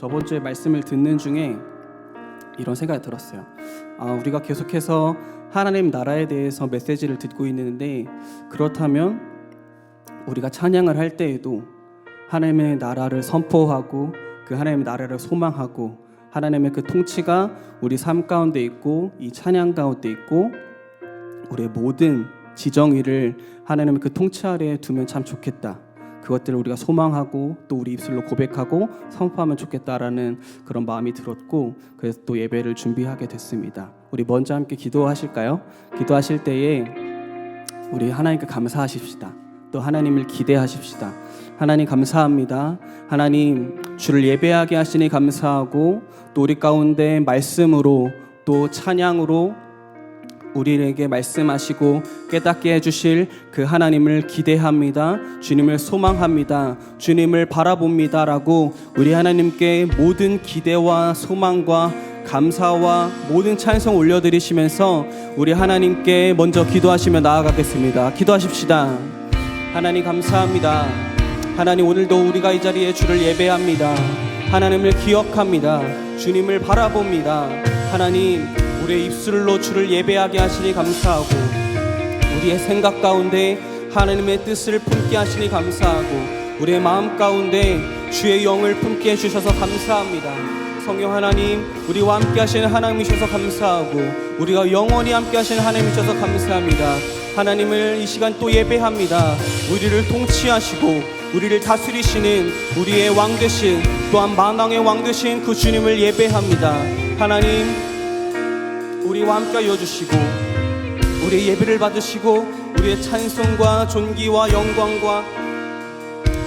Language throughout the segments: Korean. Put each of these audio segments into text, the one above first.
저번 주에 말씀을 듣는 중에 이런 생각이 들었어요. 우리가 계속해서 하나님 나라에 대해서 메시지를 듣고 있는데, 그렇다면 우리가 찬양을 할 때에도 하나님의 나라를 선포하고 그 하나님의 나라를 소망하고 하나님의 그 통치가 우리 삶 가운데 있고 이 찬양 가운데 있고 우리의 모든 지정의를 하나님의 그 통치 아래에 두면 참 좋겠다. 그것들을 우리가 소망하고 또 우리 입술로 고백하고 선포하면 좋겠다라는 그런 마음이 들었고, 그래서 또 예배를 준비하게 됐습니다. 우리 먼저 함께 기도하실까요? 기도하실 때에 우리 하나님께 감사하십시다. 또 하나님을 기대하십시다. 하나님 감사합니다. 하나님 주를 예배하게 하시니 감사하고, 또 우리 가운데 말씀으로 또 찬양으로 우리에게 말씀하시고 깨닫게 해주실 그 하나님을 기대합니다. 주님을 소망합니다. 주님을 바라봅니다 라고 우리 하나님께 모든 기대와 소망과 감사와 모든 찬송 올려드리시면서 우리 하나님께 먼저 기도하시며 나아가겠습니다. 기도하십시다. 하나님 감사합니다. 하나님 오늘도 우리가 이 자리에 주를 예배합니다. 하나님을 기억합니다. 주님을 바라봅니다. 하나님 우리의 입술로 주를 예배하게 하시니 감사하고, 우리의 생각 가운데 하나님의 뜻을 품게 하시니 감사하고, 우리의 마음 가운데 주의 영을 품게 해주셔서 감사합니다. 성령 하나님, 우리와 함께 하시는 하나님이셔서 감사하고, 우리가 영원히 함께 하시는 하나님이셔서 감사합니다. 하나님을 이 시간 또 예배합니다. 우리를 통치하시고 우리를 다스리시는 우리의 왕 되신, 또한 만왕의 왕 되신 그 주님을 예배합니다. 하나님 우리와 함께하여 주시고 우리의 예배를 받으시고 우리의 찬송과 존귀와 영광과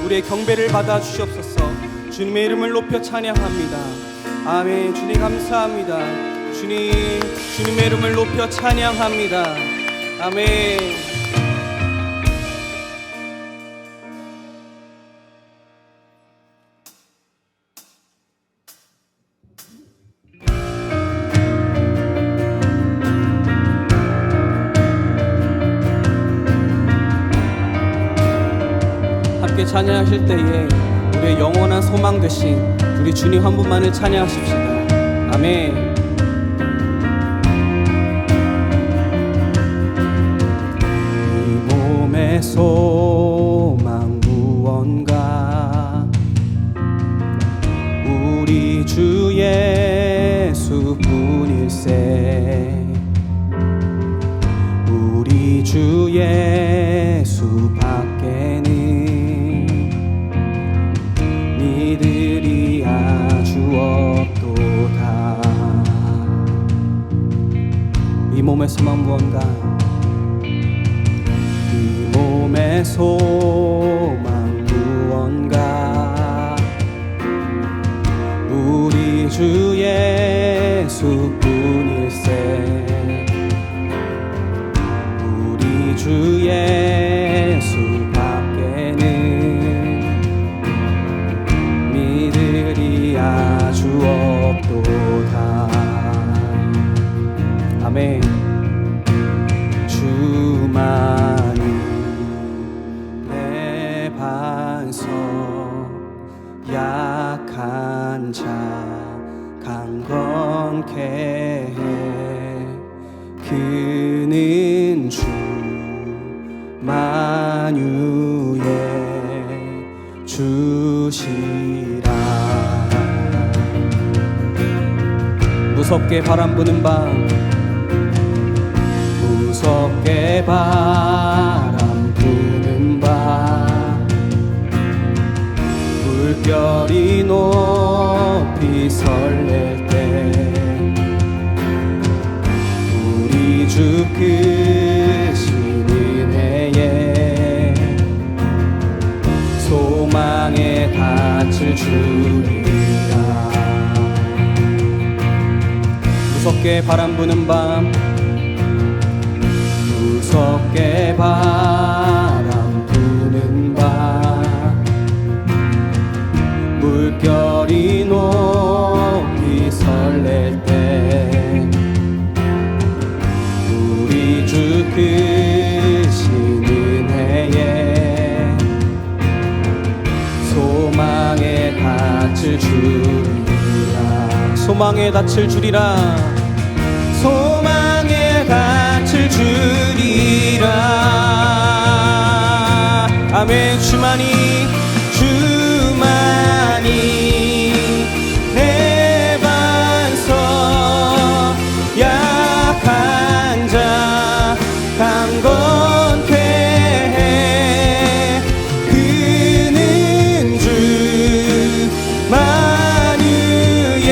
우리의 경배를 받아 주시옵소서. 주님의 이름을 높여 찬양합니다. 아멘. 주님 감사합니다. 주님의 이름을 높여 찬양합니다. 아멘. 함께 찬양하실 때에 우리의 영원한 소망 되신 우리 주님 한 분만을 찬양하십시다. 아멘. 이 몸의 소망 무언가 우리 주 예수뿐일세. 우리 주 예수 밖에는 이들이 아주 없도다. 이 몸의 소망 무언가, 이 몸의 소망 무언가 우리 주 예수뿐일세. 우리 주 예수 아주 없도다. 아멘. 주만이 내 반석, 약한 자 강건케 해. 그는 주 만유의 주시라. 무섭게 바람 부는 밤, 무섭게 바람 부는 밤, 물결이 높이 설렐 때 우리 주 크신 은혜에 소망의 닻을 주리라. 무섭게 바람 부는 밤, 무섭게 바람 부는 밤, 물결이 높이 설렐 때 우리 주 크신 은혜에 소망의 닻을 주리라. 소망에 닻을 주리라. 소망에 닻을 주리라. 아멘. 주만이 내 반석, 약한 자 강건케 해. 그는 주 만유의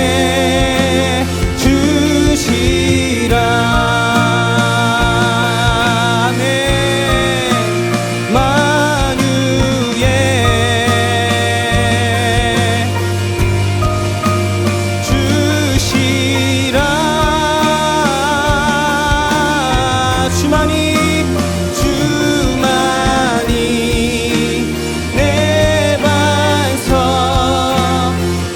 주시라. 아멘. 만유의 주시라. 주만이 내 반석,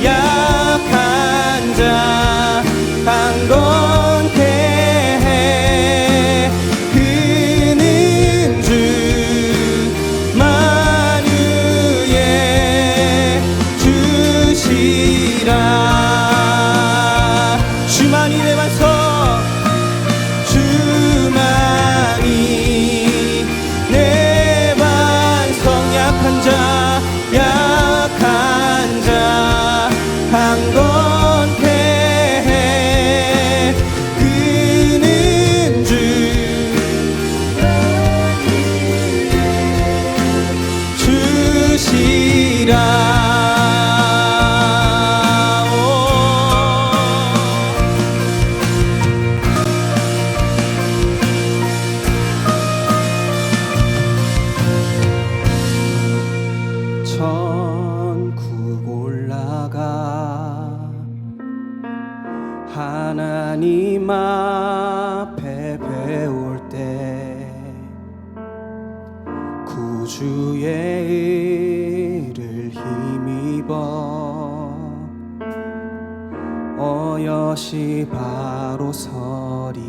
약한 자 강건케 해. 그는 주 만유의 주시라. 주만이 내 반석, 주만이 내 반석, 약한 자 강건케 해. 그는 주 주시라. 천국 올라가 하나님 앞에 배울 때 구주의 의를 힘입어 어여시 바로 서리라.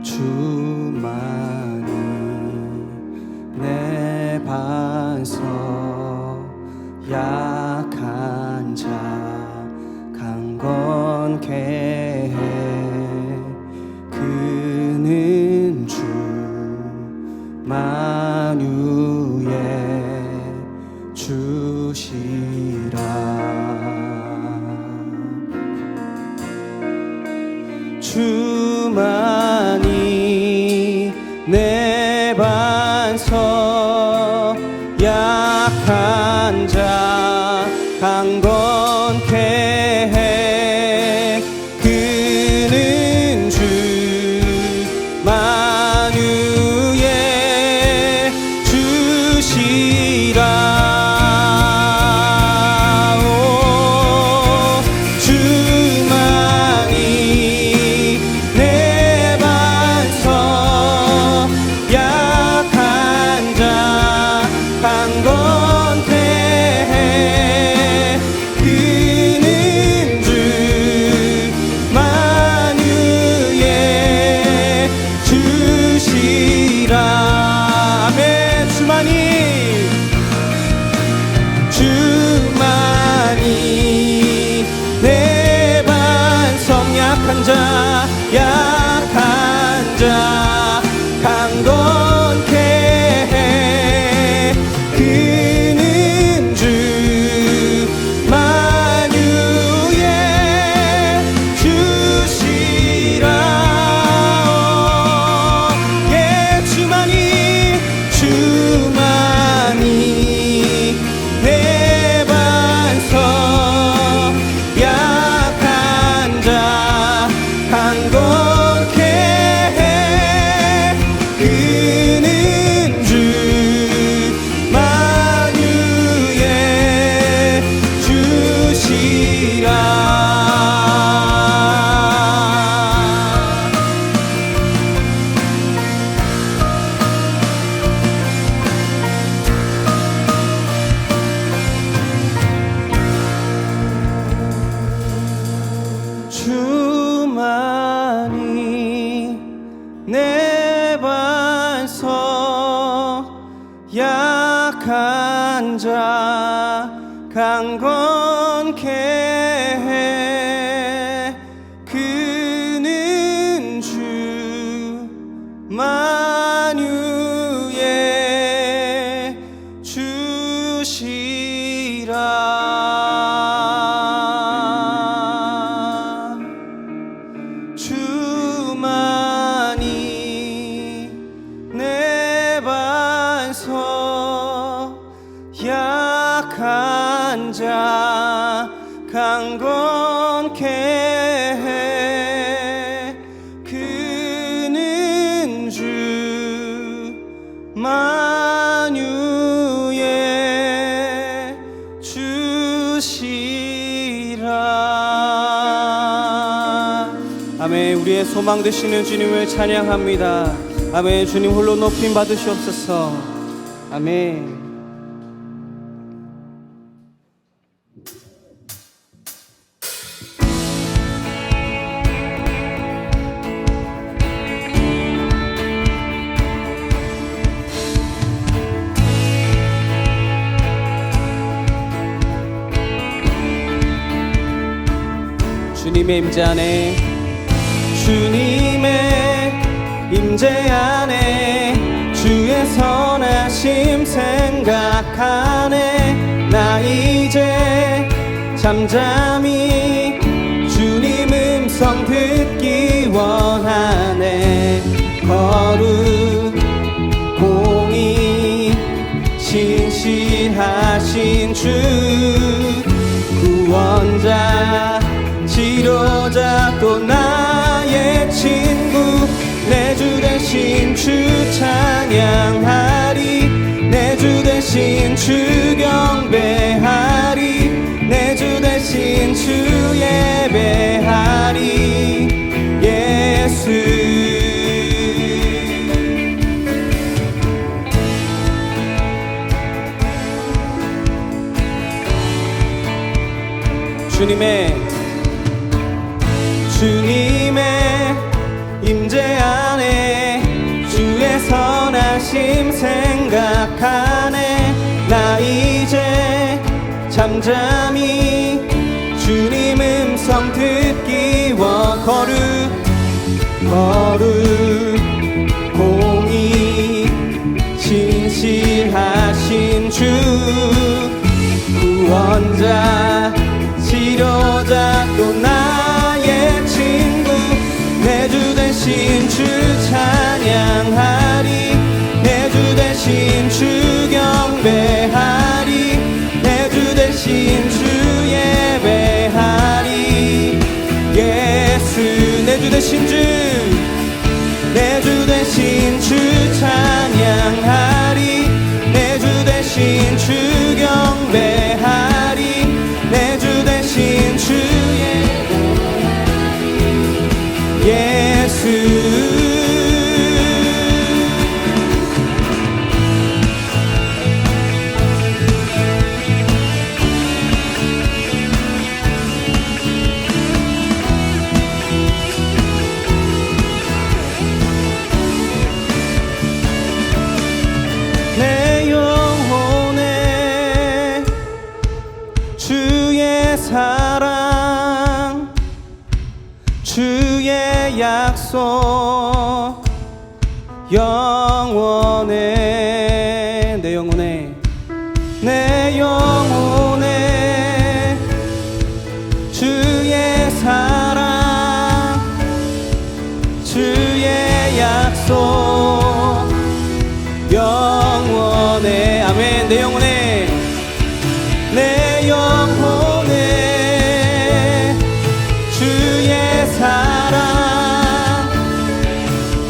주만이 내 반석, 약한 자 강건케 해. 그는 주 만유의 주시라. 주만이 내 반석, 약한 자 강건케 해. 그는 주 만유의 주시라. 주만이 내 반석, 약한 자 강건케 해. 그는 주 만유의 주시라. 예, 주만이 내 반석, 약한 자 강건케 해. 그는 주 만유의 주시라. 주만이 내 반석 약한 자 강건케 해 그는 주 만유의 주시라. 주만이 내 반석 약한 자 강건케 해 그는 주 만유의 주시라. 아멘. 우리의 소망 되시는 주님을 찬양합니다. 아멘. 주님 홀로 높임 받으시옵소서. 아멘. 주님의 임재 안에 주님의 임재 안에 주의 선하심 생각하네. 나 이제 잠잠히 주님 음성 듣기 원하네. 거룩 공의 신실하신 주 구원자 치료자 또 나의 친구 내 주 대신 주 찬양하리. 내 주 대신 주 경배하리. 내 주 대신 주 예배하리. 예수 주님의 임재 안에 주의 선하심 생각하네. 나 이제 잠잠히 주님 음성 듣기 원. 거룩 공의 신실하신 주 구원자 치료자 또 나의 친구 내 주 대신 주 찬양하리. 내 주 대신 주 경배하리. 내 주 대신 주 예배하리. 예수 내 주 대신 주 내 주 대신 주 찬양하리. 내 주 대신 주 경배하리. 내 주 대신 주 예수 내 영혼에 주의 사랑 주의 약속 영원해. 내 영혼에 주의 사랑 주의 약속 영원해. 아멘. 내 영혼에 주의 사랑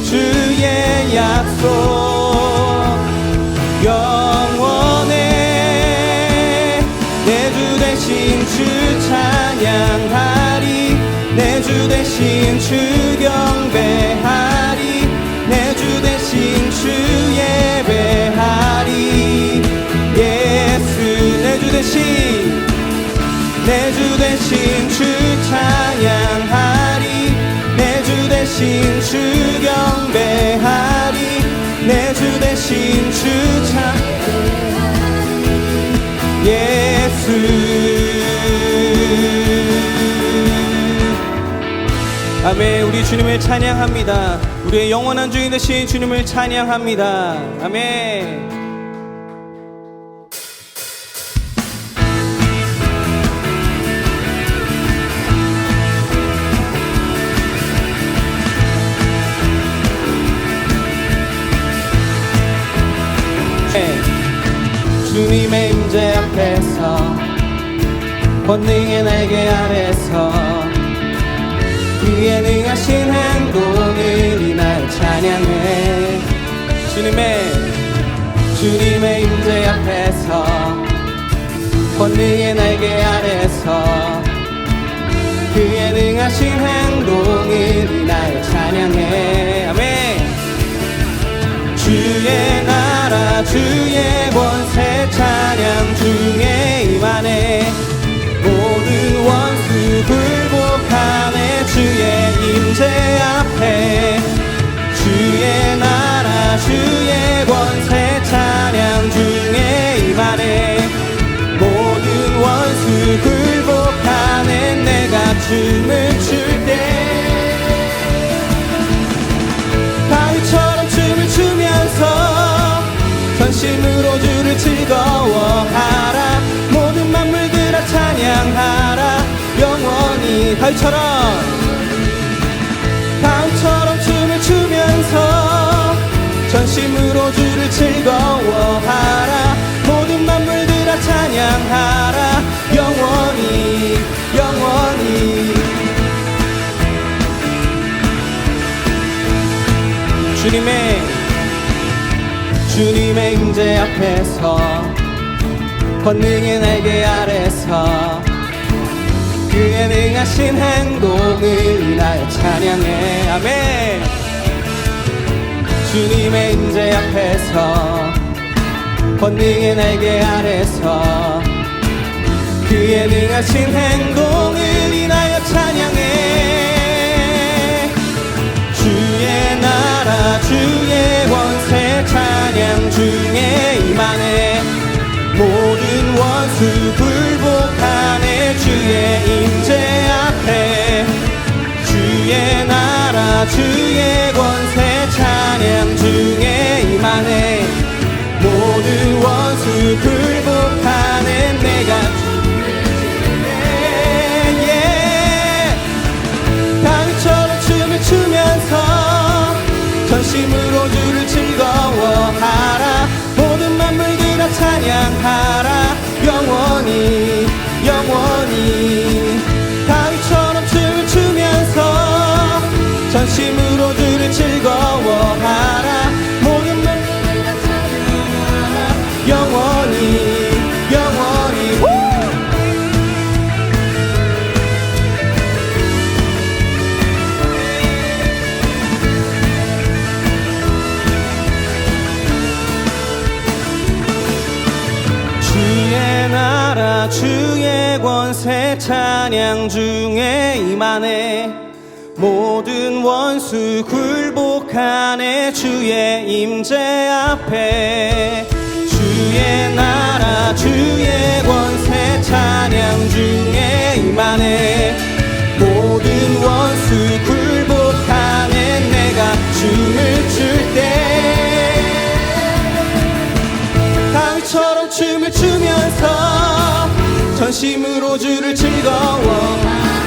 주의 약속 영원해. 내 주 대신 주 찬양하리. 내 주 대신 주 경배하리. 내 주 대신 주 예배하리. 예수 내 주 대신 주 찬양하리. 내 주 대신 대신 주 경배하리 내 주 대신 주 찬양하리 예수 아멘. 우리 주님을 찬양합니다. 우리의 영원한 주인 되신 주님을 찬양합니다. 아멘. 주님의 임재 앞에서 권능의 날개 아래서 그의 능하신 행동을 인하여 찬양해 주님의 임재 앞에서 권능의 날개 아래서 그의 능하신 행동을 인하여 찬양해 아멘. 주의 나라 주의 권세 찬양 중에 임하네 모든 원수 굴복하네 주의 임재 앞에 주의 나라 주의 권세 찬양 중에 임하네 모든 원수 굴복하네 내가 춤을 출 때 다윗처럼 춤을 추면서 전심으로 주를 즐거워하라 모든 만물들아 찬양하라 영원히 다윗처럼 춤을 추면서 전심으로 주를 즐거워하라 모든 만물들아 찬양하라 영원히 영원히 주님의 임재 앞에서 권능의 날개 아래서 그의 능하신 행동을 인하여 찬양해 아멘. 주님의 임재 앞에서 권능의 날개 아래서 그의 능하신 행동을 인하여 찬양해 주의 나라 주의 권세 찬양 중에 임하네 모든 원수 굴복하네 주의 임재 앞에 주의 나라 주의 권세 찬양 중에 임하네 모든 원수 굴복하네 내가 다윗처럼 춤을 추면서 전심으로 주를 즐거워하라 모든 만물들아 찬양하라 영원히 영원히 다윗처럼 춤을 추면서 전심으로 주를 즐거워하라 모든 만물들아 찬양하라 영원히 영원히 주의 나라 주의 권세 찬양 중에 임하네 모든 원수 굴복하네 주의 임재 앞에 주의 나라 주의 권세 찬양 중에 임하네 모든 원수 굴복하네 내가 춤을 출 때 다윗처럼 춤을 추면서 전심으로 주를 즐거워하라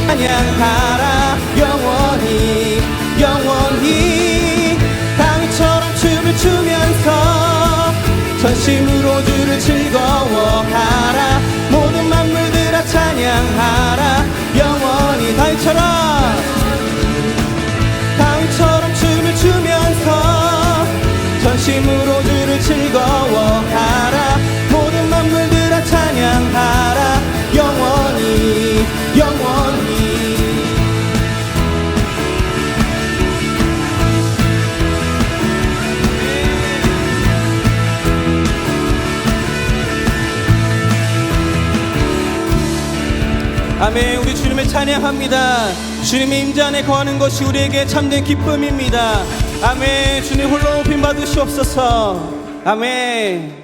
찬양하라 영원히 영원히 다윗처럼 춤을 추면서 전심으로 주를 즐거워하라 모든 만물들아 찬양하라 영원히 다윗처럼 춤을 추면서 전심으로 주를 즐거워하라 모든 만물들아 찬양하라 영원히 영원히 우리 주님을 찬양합니다. 주님의 임재 안에 거하는 것이 우리에게 참된 기쁨입니다. 아멘. 주님 홀로 높임 받으시옵소서. 아멘.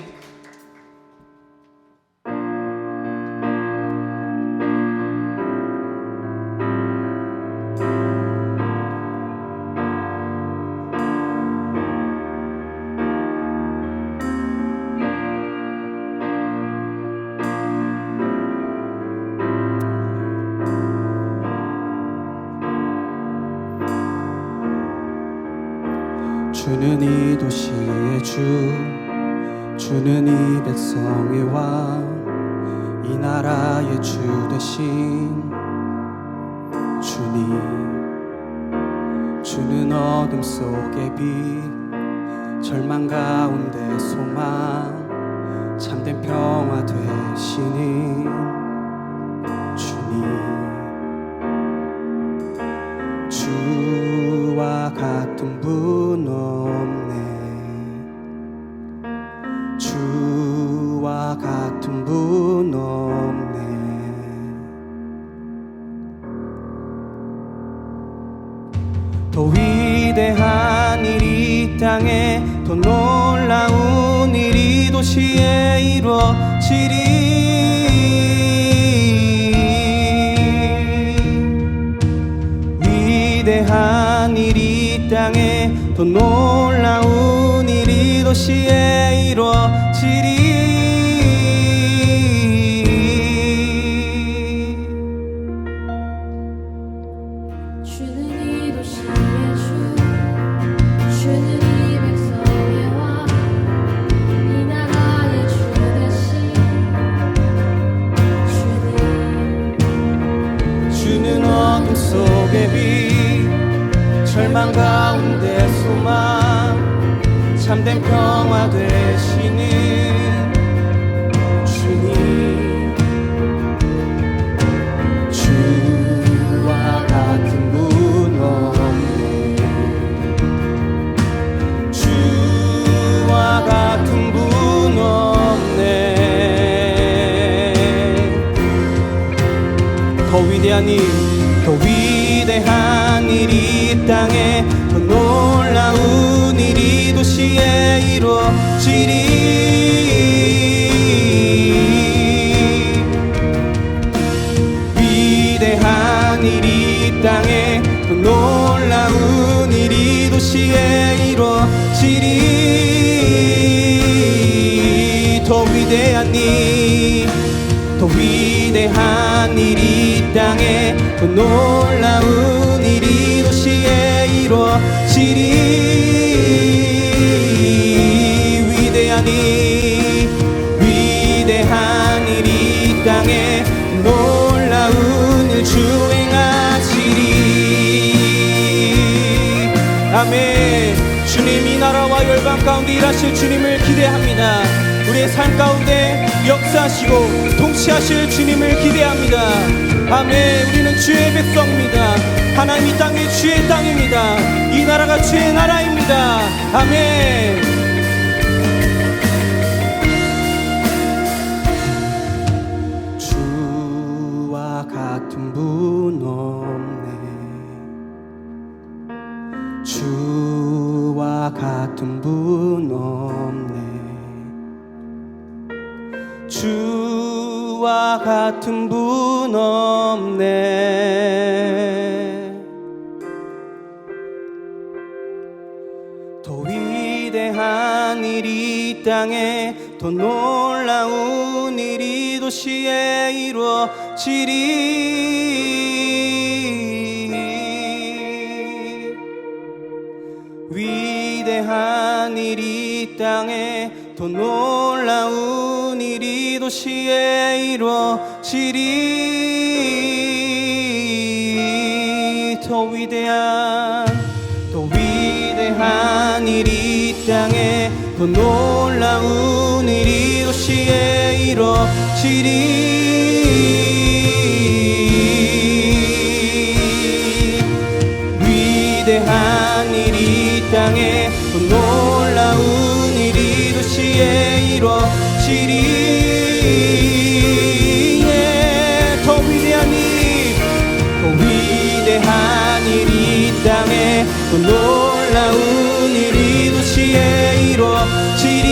주는 이 도시의 주, 주는 이 백성의 왕, 이 나라의 주 되신 주님. 주는 어둠 속의 빛, 절망 가운데 소망, 참된 평화 되시는 주님. 주와 같은 분 없네. 주와 같은 분 없네. 더 위대한 일이 이 땅에, 더 놀라운 일이 이 도시에 이루어지리. 위대한 일이 이 땅에, 더 놀라운 일이 이 도시에 이루어지리. 주는 이 도시의 주, 주는 이 백성의 왕, 이 나라의 주 되신 주님. 주는 어둠 속의 빛, 절망 가운데 소망, 참된 평화 되시는 주님. 주와 같은 분 없네. 주와 같은 분 없네. 더 위대한 일, 더 위대한 일이 이 땅에, 더 놀라운 일이 이 도시에 이루어지리. 위대한 일이 이 땅에, 더 놀라운 일이 이 도시에 이루어지리. 더 위대한 일, 더 위대한 일이 이 땅에, 더 놀라운 일이 이 도시에 이루어지리. 위대한 일, 위대한 일이 이 땅에, 놀라운 일 주행하시리. 아멘. 주님, 이 나라와 열방 가운데 일하실 주님을 기대합니다. 우리의 삶 가운데 역사하시고 통치하실 주님을 기대합니다. 아멘. 우리는 주의 백성입니다. 하나님 이 땅이 주의 땅입니다. 이 나라가 주의 나라입니다. 아멘. 주와 같은 분 없네. 주와 같은 분 없네. 주와 같은 분 없네. 더 위대한 일이 이 땅에, 더 놀라운 일이 이 도시에 이루어지리. 위대한 일이 이 땅에, 더 놀라운 일이 이 도시에 이루어지리. 더 위대한 일이 이 땅에, 더 놀라운 일이 이 도시에 이루어지리. 위대한 일이 이 땅에, 더 놀라운 일이 이 도시에 이루어지리. 더 위대한 일, 또 놀라운 일이 도시에 이루어지리.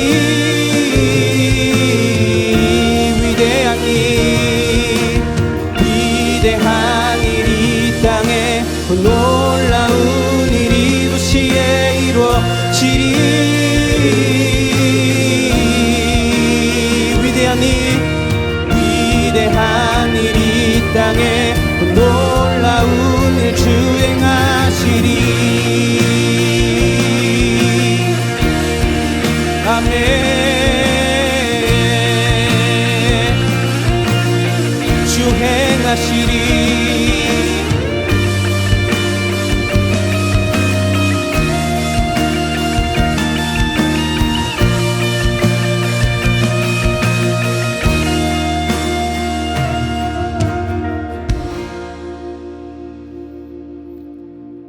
위대한 일이 이 땅에 또 놀라운 일이 도시에 이루어지리. 위대한 일이 이 땅에 또 놀라운 일 주행하시리. 아멘. 주행하시리.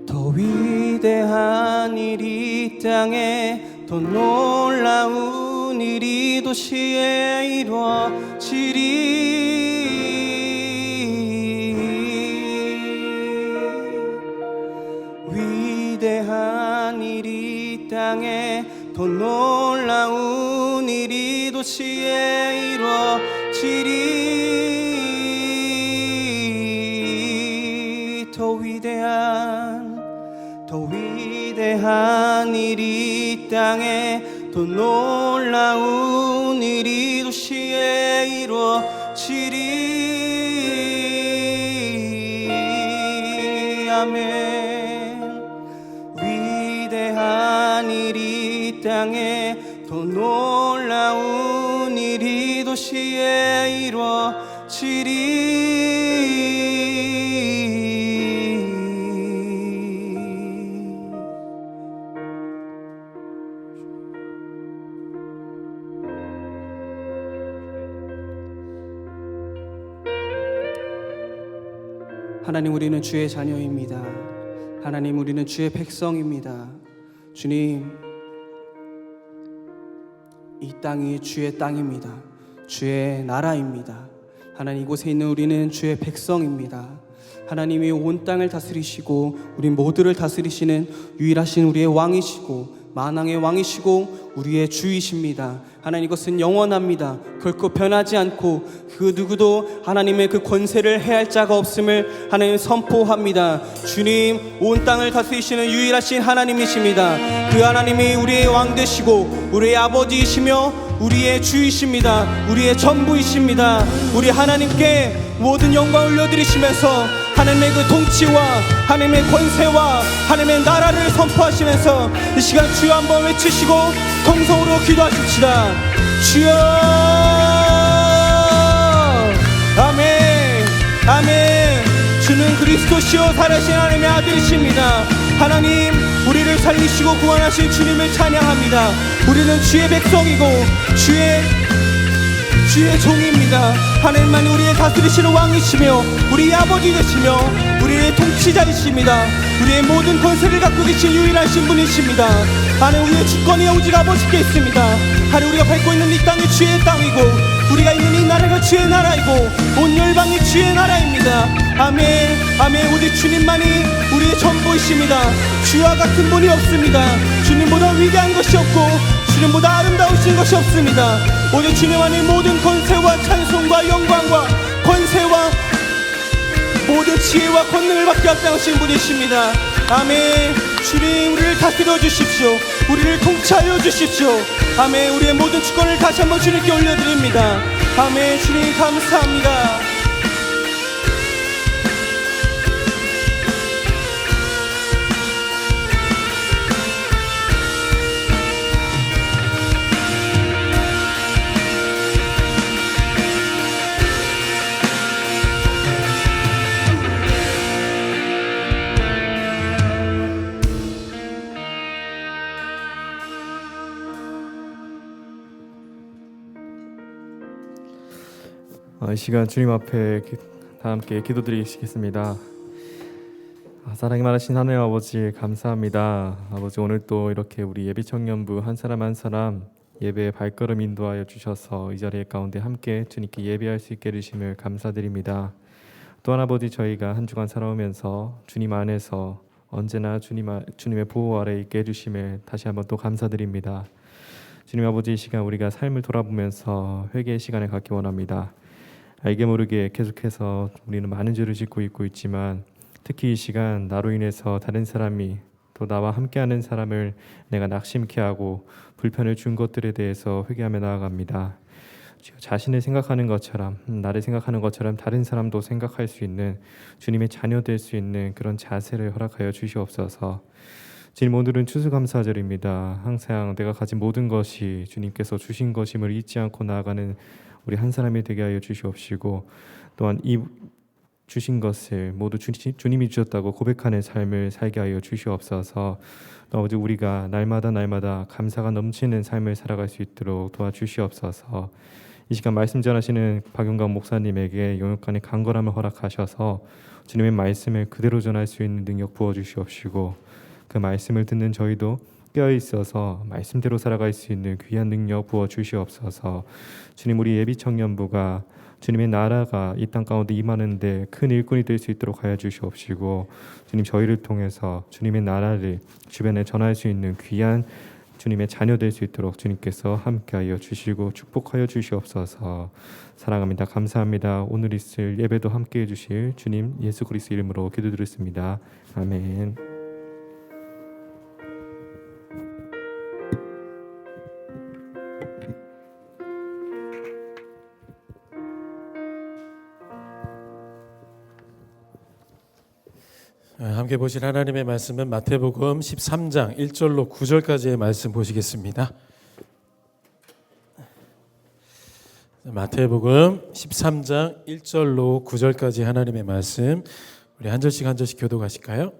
더 위대한 일이 이 땅에 더 놀라운 일이 도시에 이루어지리. 위대한 일이 이 땅에 더 놀라운 일이 도시에 이루어지리. 더 위대한 일이 이 땅에 더 놀라운 일이 도시에 이루어지리. 아멘. 위대한 일이 이 땅에 더 놀라운 일이 도시에 이루어지리. 하나님, 우리는 주의 자녀입니다. 하나님, 우리는 주의 백성입니다. 주님, 이 땅이 주의 땅입니다. 주의 나라입니다. 하나님, 이곳에 있는 우리는 주의 백성입니다. 하나님이 온 땅을 다스리시고 우리 모두를 다스리시는 유일하신 우리의 왕이시고 만왕의 왕이시고 우리의 주이십니다. 하나님, 이것은 영원합니다. 결코 변하지 않고 그 누구도 하나님의 그 권세를 해할 자가 없음을 하나님 선포합니다. 주님, 온 땅을 다스리시는 유일하신 하나님이십니다. 그 하나님이 우리의 왕 되시고 우리의 아버지이시며 우리의 주이십니다. 우리의 전부이십니다. 우리 하나님께 모든 영광 올려드리시면서 하나님의 그 통치와 하나님의 권세와 하나님의 나라를 선포하시면서 이 시간 주여 한번 외치시고 통성으로 기도하십시다. 주여. 아멘. 아멘. 주는 그리스도시요 살아신 하나님의 아들이십니다. 하나님, 우리를 살리시고 구원하신 주님을 찬양합니다. 우리는 주의 백성이고 주의 종입니다. 하나님만이 우리의 다스리시는 왕이시며 우리의 아버지 되시며 우리의 통치자이십니다. 우리의 모든 권세를 갖고 계신 유일하신 분이십니다. 하나님, 우리의 주권이 오직 아버지께 있습니다. 하나님, 우리가 밟고 있는 이 땅이 주의 땅이고 우리가 있는 이 나라가 주의 나라이고 온 열방이 주의 나라입니다. 아멘. 아멘. 오직 주님만이 우리의 전부이십니다. 주와 같은 분이 없습니다. 주님보다 위대한 것이 없고 주님보다 아름다우신 것이 없습니다. 오직 주님 안에 모든 권세와 찬송과 영광과 권세와 모든 지혜와 권능을 받게 합당하신 분이십니다. 아멘. 주님, 우리를 다스려 주십시오. 우리를 통치하여 주십시오. 아멘. 우리의 모든 주권을 다시 한번 주님께 올려드립니다. 아멘. 주님, 감사합니다. 이 시간 주님 앞에 다 함께 기도드리시겠습니다. 사랑이 많으신 하나님 아버지, 감사합니다. 아버지, 오늘 또 이렇게 우리 예비 청년부 한 사람 한 사람 예배의 발걸음 인도하여 주셔서 이 자리에 가운데 함께 주님께 예배할 수 있게 해주심을 감사드립니다. 또한 아버지, 저희가 한 주간 살아오면서 주님 안에서 언제나 주님의 보호 아래 있게 해주심에 다시 한번 또 감사드립니다. 주님 아버지, 이 시간 우리가 삶을 돌아보면서 회개의 시간을 갖기 원합니다. 알게 모르게 계속해서 우리는 많은 죄를 짓고 있지만 특히 이 시간 나로 인해서 다른 사람이 또 나와 함께하는 사람을 내가 낙심케 하고 불편을 준 것들에 대해서 회개하며 나아갑니다. 자신을 생각하는 것처럼 나를 생각하는 것처럼 다른 사람도 생각할 수 있는 주님의 자녀 될 수 있는 그런 자세를 허락하여 주시옵소서. 주님, 오늘은 추수감사절입니다. 항상 내가 가진 모든 것이 주님께서 주신 것임을 잊지 않고 나아가는 우리 한 사람이 되게 하여 주시옵시고, 또한 이 주신 것을 모두 주님이 주셨다고 고백하는 삶을 살게 하여 주시옵소서. 또 아버지, 우리가 날마다 감사가 넘치는 삶을 살아갈 수 있도록 도와주시옵소서. 이 시간 말씀 전하시는 박용감 목사님에게 영육간의 간절함을 허락하셔서 주님의 말씀을 그대로 전할 수 있는 능력 부어주시옵시고, 그 말씀을 듣는 저희도 깨어있어서 말씀대로 살아갈 수 있는 귀한 능력 부어주시옵소서. 주님, 우리 예비청년부가 주님의 나라가 이 땅 가운데 임하는데 큰 일꾼이 될 수 있도록 하여 주시옵시고, 주님, 저희를 통해서 주님의 나라를 주변에 전할 수 있는 귀한 주님의 자녀 될 수 있도록 주님께서 함께하여 주시고 축복하여 주시옵소서. 사랑합니다. 감사합니다. 오늘 있을 예배도 함께해 주실 주님 예수 그리스도 이름으로 기도드렸습니다. 아멘. 함께 보실 하나님의 말씀은 마태복음 13장 1절로 9절까지의 말씀 보시겠습니다. 마태복음 13장 1절로 9절까지 하나님의 말씀, 우리 한 절씩 교독하실까요?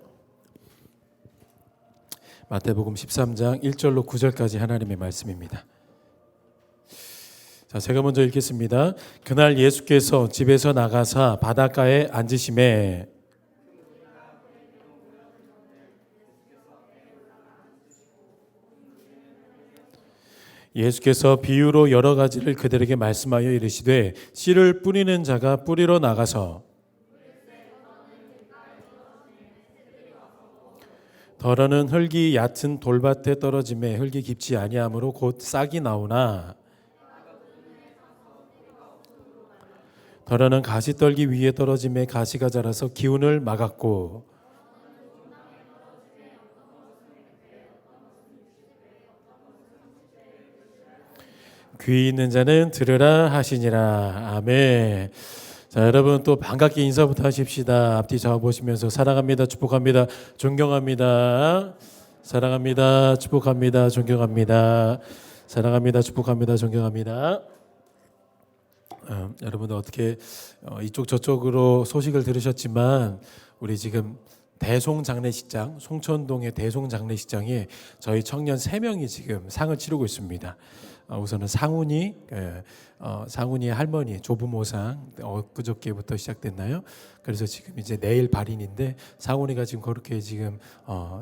마태복음 13장 1절로 9절까지 하나님의 말씀입니다. 자, 제가 먼저 읽겠습니다. 그날 예수께서 집에서 나가사 바닷가에 앉으심에 예수께서 비유로 여러 가지를 그들에게 말씀하여 이르시되, 씨를 뿌리는 자가 뿌리러 나가서 덜어는 흙이 얕은 돌밭에 떨어짐에 흙이 깊지 아니하므로 곧 싹이 나오나, 덜어는 가시떨기 위에 떨어짐에 가시가 자라서 기운을 막았고, 귀 있는 자는 들으라 하시니라. 아멘. 자, 여러분 또 반갑게 인사부터 하십시다. 앞뒤 좌우 보시면서 사랑합니다, 축복합니다, 존경합니다. 사랑합니다, 축복합니다, 존경합니다. 사랑합니다, 축복합니다, 존경합니다. 여러분들 어떻게 이쪽 저쪽으로 소식을 들으셨지만 우리 지금 대송장례식장, 송천동의 대송장례식장에 저희 청년 3명이 지금 상을 치르고 있습니다. 우선은 상훈이의 할머니 조부모상 그저께부터 시작됐나요? 그래서 지금 이제 내일 발인인데 상훈이가 지금 그렇게 지금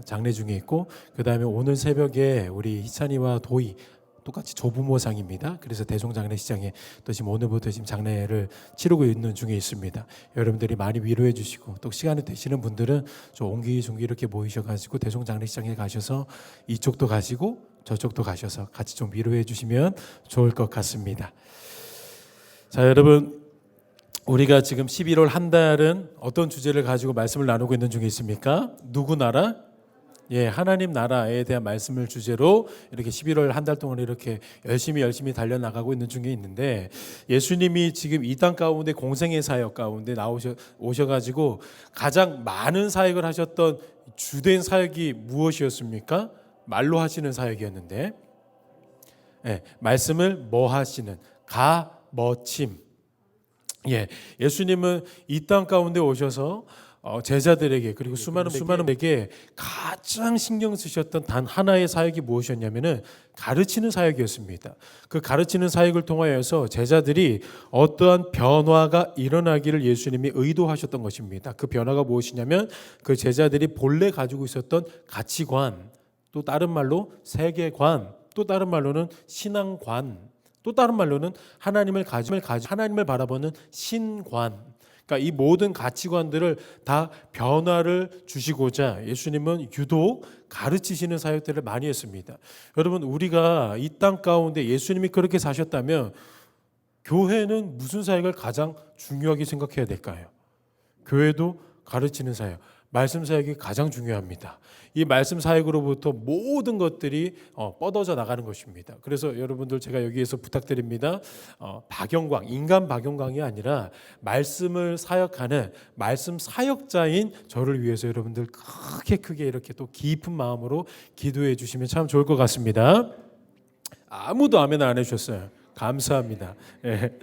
장례 중에 있고, 그 다음에 오늘 새벽에 우리 희찬이와 도희 똑같이 조부모상입니다. 그래서 대송장례시장에 또 지금 오늘부터 지금 장례를 치르고 있는 중에 있습니다. 여러분들이 많이 위로해 주시고, 또 시간이 되시는 분들은 좀 옹기종기 이렇게 모이셔가지고 대송장례시장에 가셔서 이쪽도 가시고 저쪽도 가셔서 같이 좀 위로해 주시면 좋을 것 같습니다. 자, 여러분, 우리가 지금 11월 한 달은 어떤 주제를 가지고 말씀을 나누고 있는 중에 있습니까? 누구 나라? 예, 하나님 나라에 대한 말씀을 주제로 이렇게 11월 한 달 동안 이렇게 열심히 달려나가고 있는 중에 있는데, 예수님이 지금 이 땅 가운데 공생의 사역 가운데 오셔가지고 가장 많은 사역을 하셨던 주된 사역이 무엇이었습니까? 말로 하시는 사역이었는데, 예, 말씀을 뭐 하시는 가머침. 예, 예수님은 이 땅 가운데 오셔서 제자들에게 그리고 수많은 분에게 가장 신경 쓰셨던 단 하나의 사역이 무엇이었냐면은 가르치는 사역이었습니다. 그 가르치는 사역을 통하여서 제자들이 어떠한 변화가 일어나기를 예수님이 의도하셨던 것입니다. 그 변화가 무엇이냐면 그 제자들이 본래 가지고 있었던 가치관, 또 다른 말로 세계관, 또 다른 말로는 신앙관, 또 다른 말로는 하나님을 바라보는 신관, 그러니까 이 모든 가치관들을 다 변화를 주시고자 예수님은 유독 가르치시는 사역들을 많이 했습니다. 여러분, 우리가 이 땅 가운데 예수님이 그렇게 사셨다면 교회는 무슨 사역을 가장 중요하게 생각해야 될까요? 교회도 가르치는 사역, 말씀 사역이 가장 중요합니다. 이 말씀 사역으로부터 모든 것들이 뻗어져 나가는 것입니다. 그래서 여러분들 제가 여기에서 부탁드립니다. 박영광, 인간 박영광이 아니라 말씀을 사역하는 말씀 사역자인 저를 위해서 여러분들 크게 이렇게 또 깊은 마음으로 기도해 주시면 참 좋을 것 같습니다. 아무도 아멘 안 해주셨어요. 감사합니다. 예.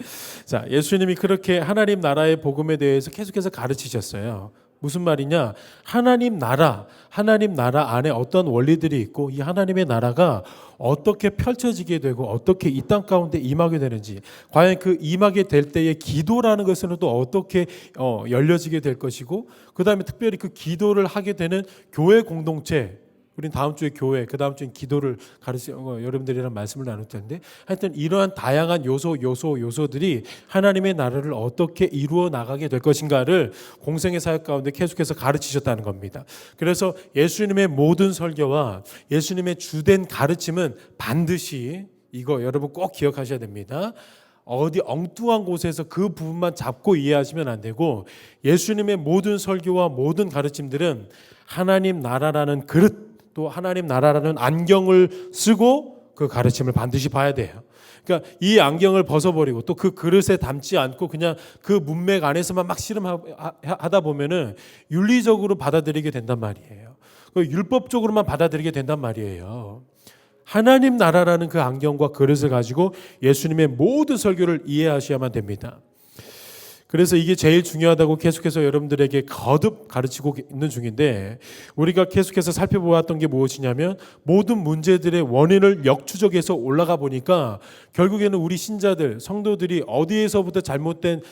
자, 예수님이 그렇게 하나님 나라의 복음에 대해서 계속해서 가르치셨어요. 무슨 말이냐? 하나님 나라 안에 어떤 원리들이 있고 이 하나님의 나라가 어떻게 펼쳐지게 되고 어떻게 이 땅 가운데 임하게 되는지, 과연 그 임하게 될 때의 기도라는 것은 또 어떻게 열려지게 될 것이고, 그 다음에 특별히 그 기도를 하게 되는 교회 공동체, 우린 다음 주에 교회, 그 다음 주엔 기도를 여러분들이랑 말씀을 나눌 텐데, 하여튼 이러한 다양한 요소들이 하나님의 나라를 어떻게 이루어 나가게 될 것인가를 공생의 사역 가운데 계속해서 가르치셨다는 겁니다. 그래서 예수님의 모든 설교와 예수님의 주된 가르침은 반드시, 이거 여러분 꼭 기억하셔야 됩니다. 어디 엉뚱한 곳에서 그 부분만 잡고 이해하시면 안 되고, 예수님의 모든 설교와 모든 가르침들은 하나님 나라라는 그릇, 또 하나님 나라라는 안경을 쓰고 그 가르침을 반드시 봐야 돼요. 그러니까 이 안경을 벗어버리고 또 그 그릇에 담지 않고 그냥 그 문맥 안에서만 막 씨름하다 보면은 윤리적으로 받아들이게 된단 말이에요. 율법적으로만 받아들이게 된단 말이에요. 하나님 나라라는 그 안경과 그릇을 가지고 예수님의 모든 설교를 이해하셔야만 됩니다. 그래서 이게 제일 중요하다고 계속해서 여러분들에게 거듭 가르치고 있는 중인데, 우리가 계속해서 살펴보았던 게 무엇이냐면, 모든 문제들의 원인을 역추적해서 올라가 보니까 결국에는 우리 신자들, 성도들이 어디에서부터 잘못된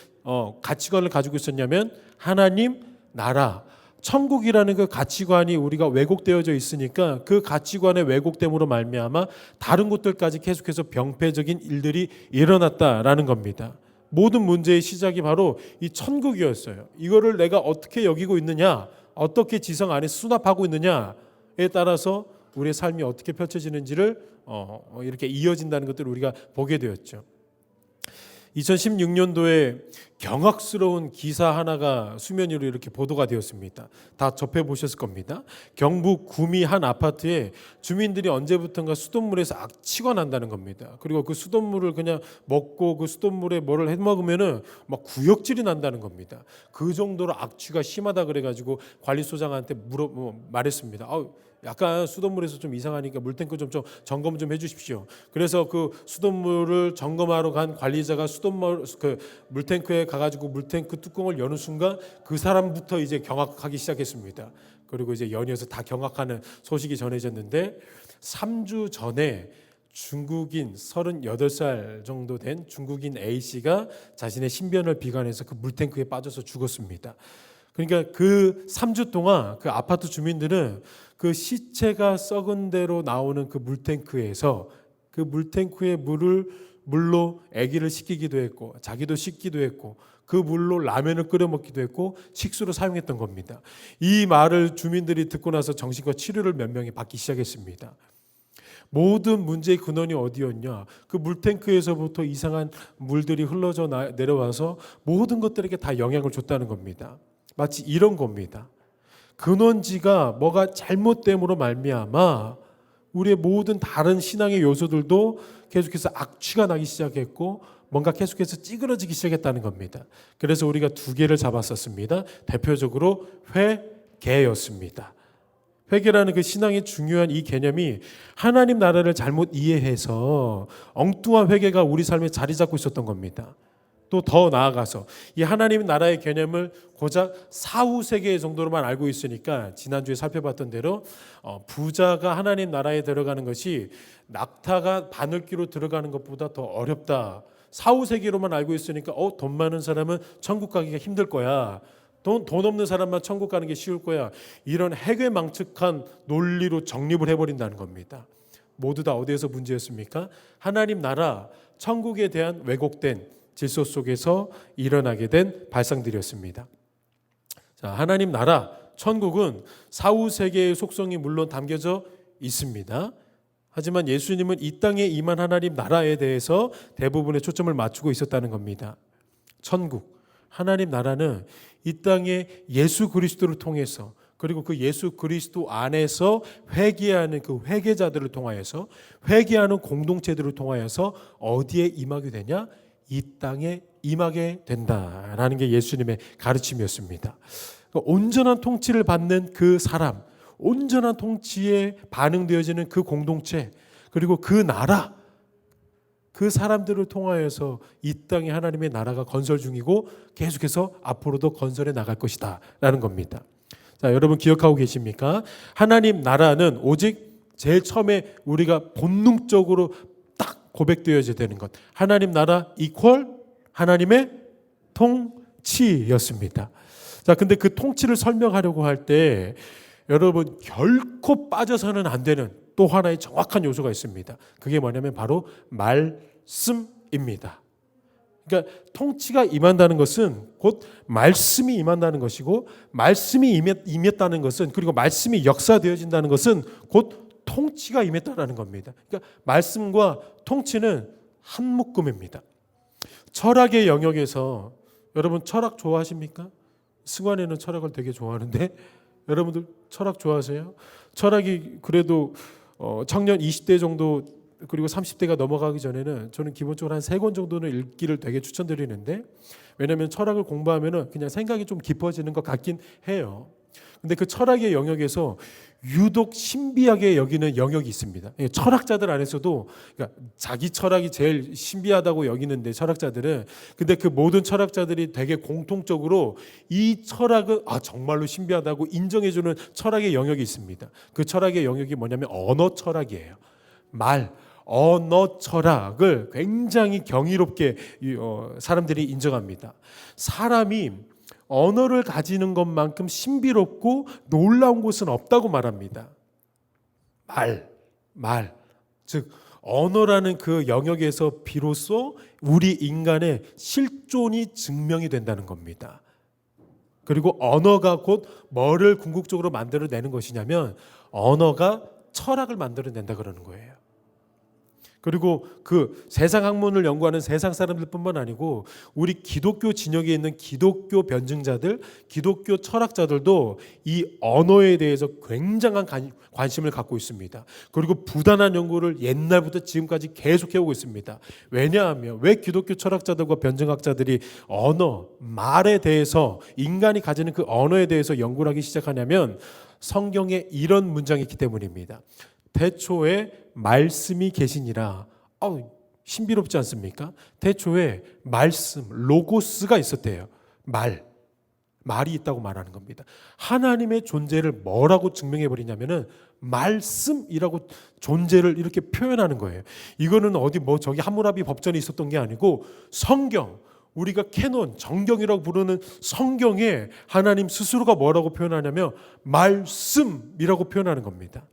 가치관을 가지고 있었냐면, 하나님 나라, 천국이라는 그 가치관이 우리가 왜곡되어져 있으니까 그 가치관의 왜곡됨으로 말미암아 다른 곳들까지 계속해서 병폐적인 일들이 일어났다라는 겁니다. 모든 문제의 시작이 바로 이 천국이었어요. 이거를 내가 어떻게 여기고 있느냐, 어떻게 지성 안에 수납하고 있느냐에 따라서 우리의 삶이 어떻게 펼쳐지는지를 이렇게 이어진다는 것들을 우리가 보게 되었죠. 2016년도에 경악스러운 기사 하나가 수면 위로 이렇게 보도가 되었습니다. 다 접해보셨을 겁니다. 경북 구미 한 아파트에 주민들이 언제부턴가 수돗물에서 악취가 난다는 겁니다. 그리고 그 수돗물을 그냥 먹고 그 수돗물에 뭐를 해먹으면은 막 구역질이 난다는 겁니다. 그 정도로 악취가 심하다 그래가지고 관리소장한테 말했습니다. 약간 수돗물에서 좀 이상하니까 물탱크 좀 점검 좀 해주십시오. 그래서 그 수돗물을 점검하러 간 관리자가 수돗물 그 물탱크에 가가지고 물탱크 뚜껑을 여는 순간 그 사람부터 이제 경악하기 시작했습니다. 그리고 이제 연이어서 다 경악하는 소식이 전해졌는데, 3주 전에 중국인 38살 정도 된 중국인 A씨가 자신의 신변을 비관해서 그 물탱크에 빠져서 죽었습니다. 그러니까 그 3주 동안 그 아파트 주민들은 그 시체가 썩은 대로 나오는 그 물탱크에서 그 물탱크의 물로 아기를 씻기기도 했고 자기도 씻기도 했고 그 물로 라면을 끓여 먹기도 했고 식수로 사용했던 겁니다. 이 말을 주민들이 듣고 나서 정신과 치료를 몇 명이 받기 시작했습니다. 모든 문제의 근원이 어디였냐? 그 물탱크에서부터 이상한 물들이 흘러져 내려와서 모든 것들에게 다 영향을 줬다는 겁니다. 마치 이런 겁니다. 근원지가 뭐가 잘못됨으로 말미암아 우리의 모든 다른 신앙의 요소들도 계속해서 악취가 나기 시작했고 뭔가 계속해서 찌그러지기 시작했다는 겁니다. 그래서 우리가 두 개를 잡았었습니다. 대표적으로 회개였습니다. 회개라는 그 신앙의 중요한 이 개념이 하나님 나라를 잘못 이해해서 엉뚱한 회개가 우리 삶에 자리 잡고 있었던 겁니다. 또 더 나아가서 이 하나님 나라의 개념을 고작 사후 세계 정도로만 알고 있으니까 지난주에 살펴봤던 대로 부자가 하나님 나라에 들어가는 것이 낙타가 바늘귀로 들어가는 것보다 더 어렵다. 사후 세계로만 알고 있으니까 돈 많은 사람은 천국 가기가 힘들 거야. 돈 없는 사람만 천국 가는 게 쉬울 거야. 이런 해괴망측한 논리로 정립을 해버린다는 겁니다. 모두 다 어디에서 문제였습니까? 하나님 나라, 천국에 대한 왜곡된 질서 속에서 일어나게 된 발상들이었습니다. 자, 하나님 나라, 천국은 사후 세계의 속성이 물론 담겨져 있습니다. 하지만 예수님은 이 땅에 임한 하나님 나라에 대해서 대부분의 초점을 맞추고 있었다는 겁니다. 천국, 하나님 나라는 이 땅에 예수 그리스도를 통해서, 그리고 그 예수 그리스도 안에서 회개하는 그 회개자들을 통하여서, 회개하는 공동체들을 통하여서 어디에 임하게 되냐? 이 땅에 임하게 된다라는 게 예수님의 가르침이었습니다. 그러니까 온전한 통치를 받는 그 사람, 온전한 통치에 반응되어지는 그 공동체, 그리고 그 나라, 그 사람들을 통하여서 이 땅에 하나님의 나라가 건설 중이고 계속해서 앞으로도 건설해 나갈 것이다 라는 겁니다. 자, 여러분 기억하고 계십니까? 하나님 나라는 오직 제일 처음에 우리가 본능적으로 딱 고백되어야 되는 것, 하나님 나라 이퀄 하나님의 통치였습니다. 자, 근데 그 통치를 설명하려고 할 때 여러분 결코 빠져서는 안 되는 또 하나의 정확한 요소가 있습니다. 그게 뭐냐면 바로 말씀입니다. 그러니까 통치가 임한다는 것은 곧 말씀이 임한다는 것이고, 말씀이 임했다는 것은, 그리고 말씀이 역사되어진다는 것은 곧 통치가 임했다라는 겁니다. 그러니까 말씀과 통치는 한 묶음입니다. 철학의 영역에서 여러분 철학 좋아하십니까? 승관이는 철학을 되게 좋아하는데 여러분들 철학 좋아하세요? 철학이 그래도 청년 20대 정도 그리고 30대가 넘어가기 전에는 저는 기본적으로 한 3권 정도는 읽기를 되게 추천드리는데, 왜냐하면 철학을 공부하면은 그냥 생각이 좀 깊어지는 것 같긴 해요. 근데 그 철학의 영역에서 유독 신비하게 여기는 영역이 있습니다. 철학자들 안에서도 그러니까 자기 철학이 제일 신비하다고 여기는데 철학자들은, 근데 그 모든 철학자들이 되게 공통적으로 이 철학은 정말로 신비하다고 인정해주는 철학의 영역이 있습니다. 그 철학의 영역이 뭐냐면 언어 철학이에요. 언어 철학을 굉장히 경이롭게 사람들이 인정합니다. 사람이 언어를 가지는 것만큼 신비롭고 놀라운 곳은 없다고 말합니다. 즉 언어라는 그 영역에서 비로소 우리 인간의 실존이 증명이 된다는 겁니다. 그리고 언어가 곧 뭐를 궁극적으로 만들어내는 것이냐면 언어가 철학을 만들어낸다 그러는 거예요. 그리고 그 세상 학문을 연구하는 세상 사람들뿐만 아니고 우리 기독교 진영에 있는 기독교 변증자들, 기독교 철학자들도 이 언어에 대해서 굉장한 관심을 갖고 있습니다. 그리고 부단한 연구를 옛날부터 지금까지 계속해오고 있습니다. 왜냐하면 왜 기독교 철학자들과 변증학자들이 언어, 말에 대해서, 인간이 가지는 그 언어에 대해서 연구를 하기 시작하냐면 성경에 이런 문장이 있기 때문입니다. 태초에 말씀이 계시니라. 신비롭지 않습니까? 태초에 말씀, 로고스가 있었대요. 말이 있다고 말하는 겁니다. 하나님의 존재를 뭐라고 증명해 버리냐면은 말씀이라고 존재를 이렇게 표현하는 거예요. 이거는 어디 저기 함무라비 법전에 있었던 게 아니고 성경, 우리가 캐논, 정경이라고 부르는 성경에 하나님 스스로가 뭐라고 표현하냐면 말씀이라고 표현하는 겁니다.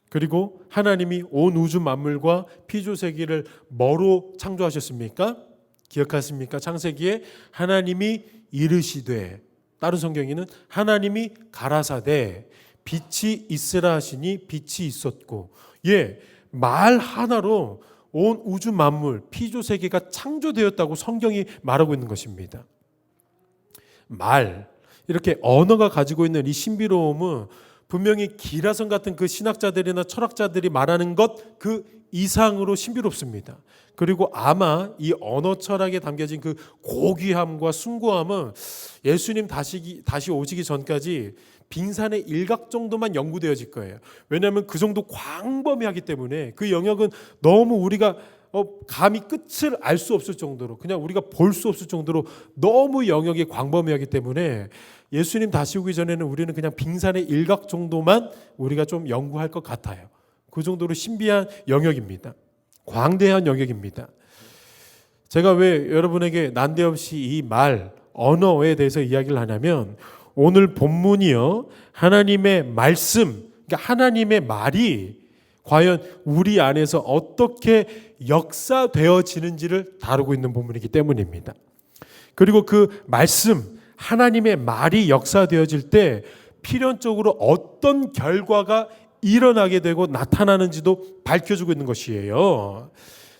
그리고 하나님이 온 우주 만물과 피조세계를 뭐로 창조하셨습니까? 기억하십니까? 창세기에 하나님이 이르시되, 다른 성경에는 하나님이 가라사대 빛이 있으라 하시니 빛이 있었고, 말 하나로 온 우주 만물, 피조세계가 창조되었다고 성경이 말하고 있는 것입니다. 이렇게 언어가 가지고 있는 이 신비로움은 분명히 기라성 같은 그 신학자들이나 철학자들이 말하는 것 그 이상으로 신비롭습니다. 그리고 아마 이 언어 철학에 담겨진 그 고귀함과 숭고함은 예수님 다시 오시기 전까지 빙산의 일각 정도만 연구되어질 거예요. 왜냐하면 그 정도 광범위하기 때문에 그 영역은 너무 우리가 감히 끝을 알 수 없을 정도로, 그냥 우리가 볼 수 없을 정도로 너무 영역이 광범위하기 때문에 예수님 다시 오기 전에는 우리는 그냥 빙산의 일각 정도만 우리가 좀 연구할 것 같아요. 그 정도로 신비한 영역입니다. 광대한 영역입니다. 제가 왜 여러분에게 난데없이 이 언어에 대해서 이야기를 하냐면, 오늘 본문이요, 하나님의 말씀, 그러니까 하나님의 말이 과연 우리 안에서 어떻게 역사되어지는지를 다루고 있는 본문이기 때문입니다. 그리고 그 말씀, 하나님의 말이 역사되어질 때 필연적으로 어떤 결과가 일어나게 되고 나타나는지도 밝혀주고 있는 것이에요.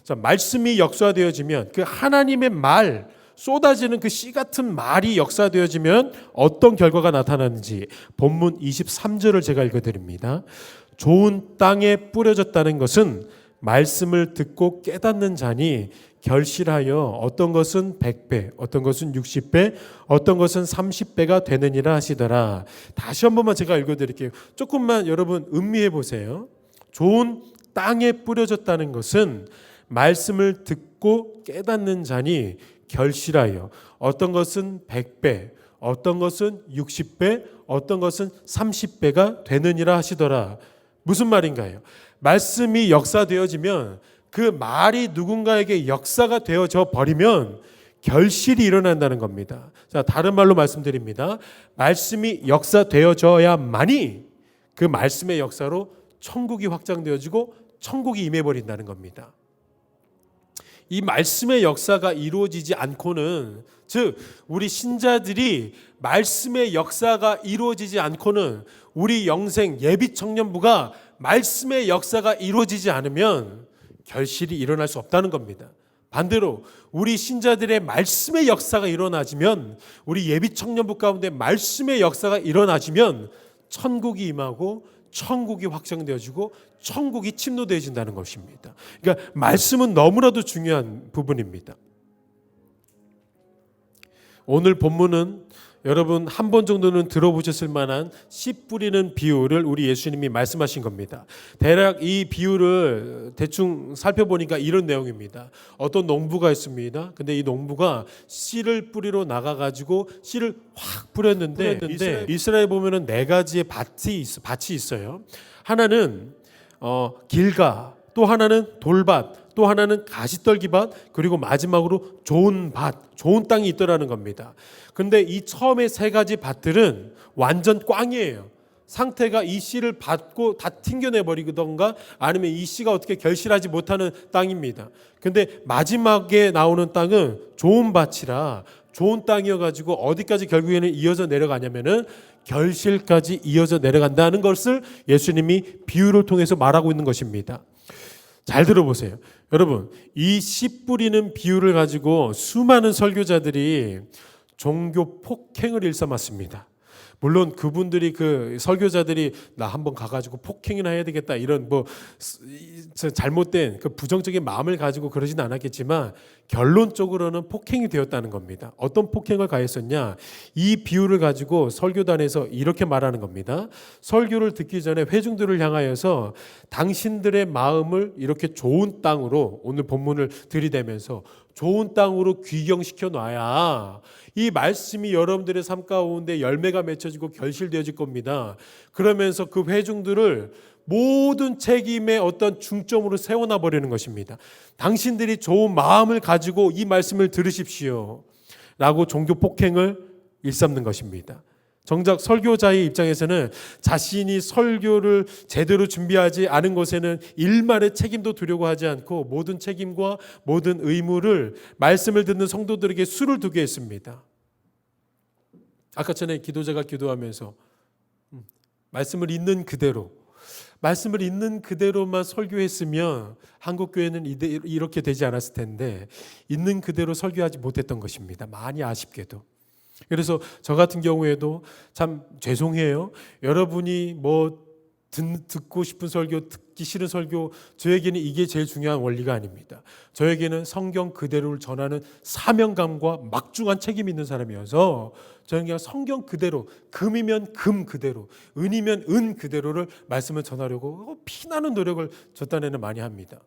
자, 말씀이 역사되어지면 그 하나님의 말, 쏟아지는 그 씨 같은 말이 역사되어지면 어떤 결과가 나타나는지 본문 23절을 제가 읽어드립니다. 좋은 땅에 뿌려졌다는 것은 말씀을 듣고 깨닫는 자니 결실하여 어떤 것은 100배, 어떤 것은 60배, 어떤 것은 30배가 되느니라 하시더라. 다시 한 번만 제가 읽어드릴게요. 조금만 여러분 음미해 보세요. 좋은 땅에 뿌려졌다는 것은 말씀을 듣고 깨닫는 자니 결실하여 어떤 것은 100배, 어떤 것은 60배, 어떤 것은 30배가 되느니라 하시더라. 무슨 말인가요? 말씀이 역사되어지면 그 말이 누군가에게 역사가 되어져 버리면 결실이 일어난다는 겁니다. 자, 다른 말로 말씀드립니다. 말씀이 역사되어져야만이 그 말씀의 역사로 천국이 확장되어지고 천국이 임해버린다는 겁니다. 이 말씀의 역사가 이루어지지 않고는, 즉 우리 신자들이 말씀의 역사가 이루어지지 않고는, 우리 영생 예비 청년부가 말씀의 역사가 이루어지지 않으면 결실이 일어날 수 없다는 겁니다. 반대로 우리 신자들의 말씀의 역사가 일어나지면, 우리 예비 청년부 가운데 말씀의 역사가 일어나지면 천국이 임하고 천국이 확장되어지고 천국이 침노되어진다는 것입니다. 그러니까 말씀은 너무나도 중요한 부분입니다. 오늘 본문은 여러분 한 번 정도는 들어보셨을 만한 씨 뿌리는 비유를 우리 예수님이 말씀하신 겁니다. 대략 이 비유를 대충 살펴보니까 이런 내용입니다. 어떤 농부가 있습니다. 근데 이 농부가 씨를 뿌리러 나가가지고 씨를 확 뿌렸는데 이스라엘 보면은 4가지의 밭이 있어요. 하나는 길가, 또 하나는 돌밭, 또 하나는 가시떨기밭, 그리고 마지막으로 좋은 밭, 좋은 땅이 있더라는 겁니다. 근데 이 처음에 3가지 밭들은 완전 꽝이에요. 상태가 이 씨를 받고 다 튕겨내버리던가 아니면 이 씨가 어떻게 결실하지 못하는 땅입니다. 근데 마지막에 나오는 땅은 좋은 밭이라 좋은 땅이어가지고 어디까지 결국에는 이어져 내려가냐면은 결실까지 이어져 내려간다는 것을 예수님이 비유를 통해서 말하고 있는 것입니다. 잘 들어보세요. 여러분, 이 씨 뿌리는 비유를 가지고 수많은 설교자들이 종교 폭행을 일삼았습니다. 물론 그분들이 그 설교자들이 나 한번 가가지고 폭행이나 해야 되겠다 이런 뭐 잘못된 그 부정적인 마음을 가지고 그러진 않았겠지만 결론적으로는 폭행이 되었다는 겁니다. 어떤 폭행을 가했었냐? 이 비유를 가지고 설교단에서 이렇게 말하는 겁니다. 설교를 듣기 전에 회중들을 향하여서 당신들의 마음을 이렇게 좋은 땅으로, 오늘 본문을 들이대면서 좋은 땅으로 귀경시켜 놔야 이 말씀이 여러분들의 삶 가운데 열매가 맺혀지고 결실되어질 겁니다. 그러면서 그 회중들을 모든 책임의 어떤 중점으로 세워놔 버리는 것입니다. 당신들이 좋은 마음을 가지고 이 말씀을 들으십시오 라고 종교 폭행을 일삼는 것입니다. 정작 설교자의 입장에서는 자신이 설교를 제대로 준비하지 않은 것에는 일말의 책임도 두려고 하지 않고 모든 책임과 모든 의무를 말씀을 듣는 성도들에게 수를 두게 했습니다. 아까 전에 기도자가 기도하면서 말씀을 있는 그대로만 설교했으면 한국교회는 이렇게 되지 않았을 텐데 있는 그대로 설교하지 못했던 것입니다. 많이 아쉽게도. 그래서 저 같은 경우에도 참 죄송해요. 여러분이 뭐 듣고 싶은 설교, 듣기 싫은 설교, 저에게는 이게 제일 중요한 원리가 아닙니다. 저에게는 성경 그대로를 전하는 사명감과 막중한 책임이 있는 사람이어서 저는 그냥 성경 그대로, 금이면 금 그대로, 은이면 은 그대로를 말씀을 전하려고 피나는 노력을 저 딴에는 많이 합니다.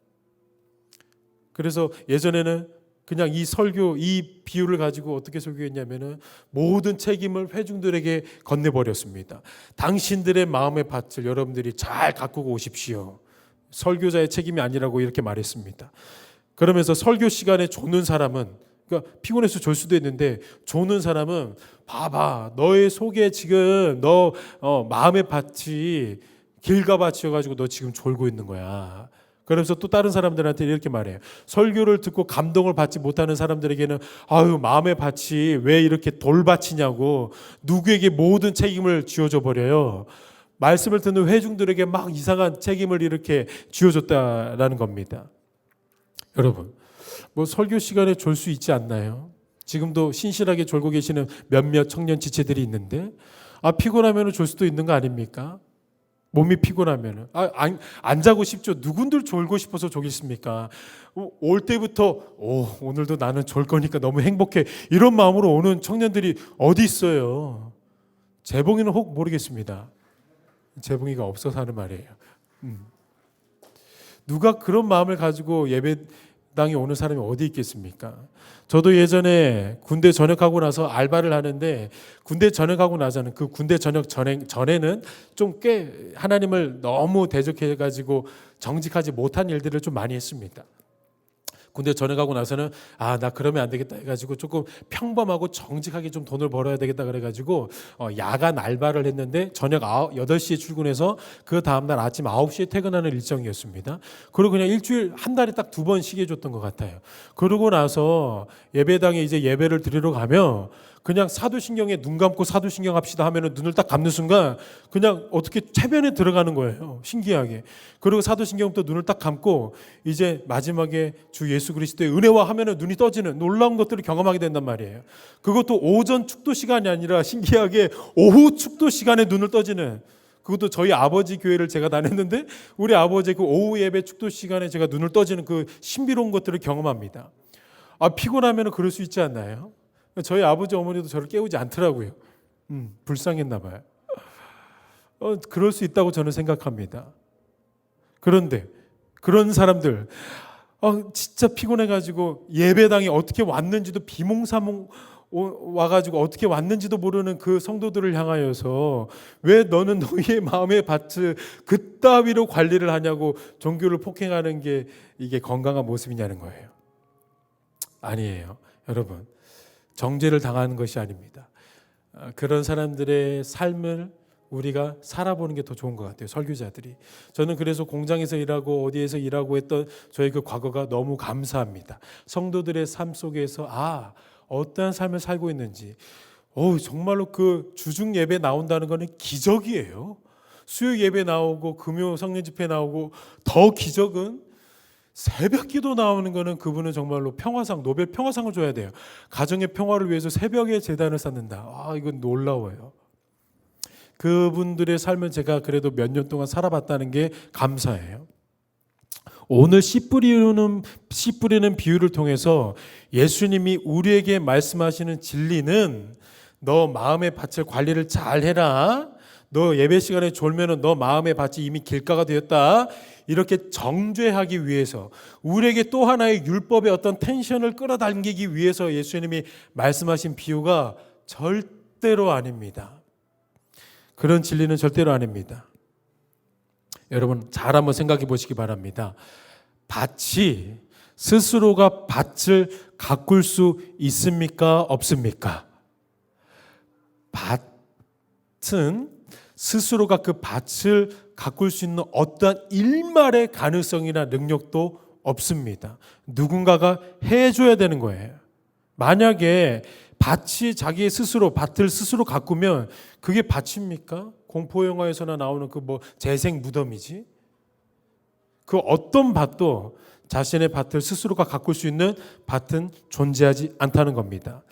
그래서 예전에는 그냥 이 설교, 이 비유를 가지고 어떻게 설교했냐면은 모든 책임을 회중들에게 건네버렸습니다. 당신들의 마음의 밭을 여러분들이 잘 가꾸고 오십시오. 설교자의 책임이 아니라고 이렇게 말했습니다. 그러면서 설교 시간에 조는 사람은, 그러니까 피곤해서 졸 수도 있는데 조는 사람은 봐봐, 너의 속에 지금 너 마음의 밭이 길가밭이어가지고 너 지금 졸고 있는 거야. 그러면서 또 다른 사람들한테 이렇게 말해요. 설교를 듣고 감동을 받지 못하는 사람들에게는 아유 마음의 밭이 왜 이렇게 돌밭이냐고 누구에게 모든 책임을 쥐어줘 버려요. 말씀을 듣는 회중들에게 막 이상한 책임을 이렇게 쥐어줬다라는 겁니다. 여러분, 뭐 설교 시간에 졸 수 있지 않나요? 지금도 신실하게 졸고 계시는 몇몇 청년 지체들이 있는데 피곤하면 졸 수도 있는 거 아닙니까? 몸이 피곤하면은 안 자고 싶죠. 누군들 졸고 싶어서 졸겠습니까? 올 때부터 오늘도 나는 졸 거니까 너무 행복해 이런 마음으로 오는 청년들이 어디 있어요? 재봉이는 혹 모르겠습니다. 재봉이가 없어서 하는 말이에요. 누가 그런 마음을 가지고 예배당에 오는 사람이 어디 있겠습니까? 저도 예전에 군대 전역하고 나서 알바를 하는데 군대 전역하고 나서는 그 군대 전역 전에는 좀 꽤 하나님을 너무 대적해가지고 정직하지 못한 일들을 좀 많이 했습니다. 군대 전역하고 나서는 나 그러면 안 되겠다 해가지고 조금 평범하고 정직하게 좀 돈을 벌어야 되겠다 그래가지고 야간 알바를 했는데 저녁 8시에 출근해서 그 다음날 아침 9시에 퇴근하는 일정이었습니다. 그리고 그냥 일주일 한 달에 딱 2번 쉬게 해줬던 것 같아요. 그러고 나서 예배당에 이제 예배를 드리러 가면 그냥 사도신경에 눈 감고 사도신경 합시다 하면은 눈을 딱 감는 순간 그냥 어떻게 체면에 들어가는 거예요. 신기하게. 그리고 사도신경부터 눈을 딱 감고 이제 마지막에 주 예수 그리스도의 은혜와 하면은 눈이 떠지는 놀라운 것들을 경험하게 된단 말이에요. 그것도 오전 축도 시간이 아니라 신기하게 오후 축도 시간에 눈을 떠지는, 그것도 저희 아버지 교회를 제가 다녔는데 우리 아버지 그 오후 예배 축도 시간에 제가 눈을 떠지는 그 신비로운 것들을 경험합니다. 피곤하면은 그럴 수 있지 않나요? 저희 아버지 어머니도 저를 깨우지 않더라고요. 불쌍했나 봐요. 그럴 수 있다고 저는 생각합니다. 그런데 그런 사람들 진짜 피곤해가지고 예배당에 어떻게 왔는지도 비몽사몽 와가지고 어떻게 왔는지도 모르는 그 성도들을 향하여서 왜 너는 너희의 마음의 밭을 그따위로 관리를 하냐고 종교를 폭행하는 게 이게 건강한 모습이냐는 거예요. 아니에요. 여러분, 정죄를 당하는 것이 아닙니다. 그런 사람들의 삶을 우리가 살아보는 게 더 좋은 것 같아요. 설교자들이. 저는 그래서 공장에서 일하고 어디에서 일하고 했던 저의 그 과거가 너무 감사합니다. 성도들의 삶 속에서 어떠한 삶을 살고 있는지 정말로 그 주중 예배 나온다는 것은 기적이에요. 수요 예배 나오고 금요 성령 집회 나오고 더 기적은 새벽 기도 나오는 거는 그분은 정말로 평화상, 노벨 평화상을 줘야 돼요. 가정의 평화를 위해서 새벽에 재단을 쌓는다. 이건 놀라워요. 그분들의 삶을 제가 그래도 몇 년 동안 살아봤다는 게 감사해요. 오늘 씨 뿌리는 비유를 통해서 예수님이 우리에게 말씀하시는 진리는 너 마음의 밭을 관리를 잘 해라. 너 예배 시간에 졸면은 너 마음의 밭이 이미 길가가 되었다. 이렇게 정죄하기 위해서, 우리에게 또 하나의 율법의 어떤 텐션을 끌어당기기 위해서 예수님이 말씀하신 비유가 절대로 아닙니다. 그런 진리는 절대로 아닙니다. 여러분 잘 한번 생각해 보시기 바랍니다. 밭이 스스로가 밭을 가꿀 수 있습니까? 없습니까? 밭은 스스로가 그 밭을 가꿀 수 있는 어떠한 일말의 가능성이나 능력도 없습니다. 누군가가 해줘야 되는 거예요. 만약에 밭이 자기의 스스로 밭을 스스로 가꾸면 그게 밭입니까? 공포 영화에서나 나오는 그 재생 무덤이지. 그 어떤 밭도 자신의 밭을 스스로가 가꿀 수 있는 밭은 존재하지 않다는 겁니다.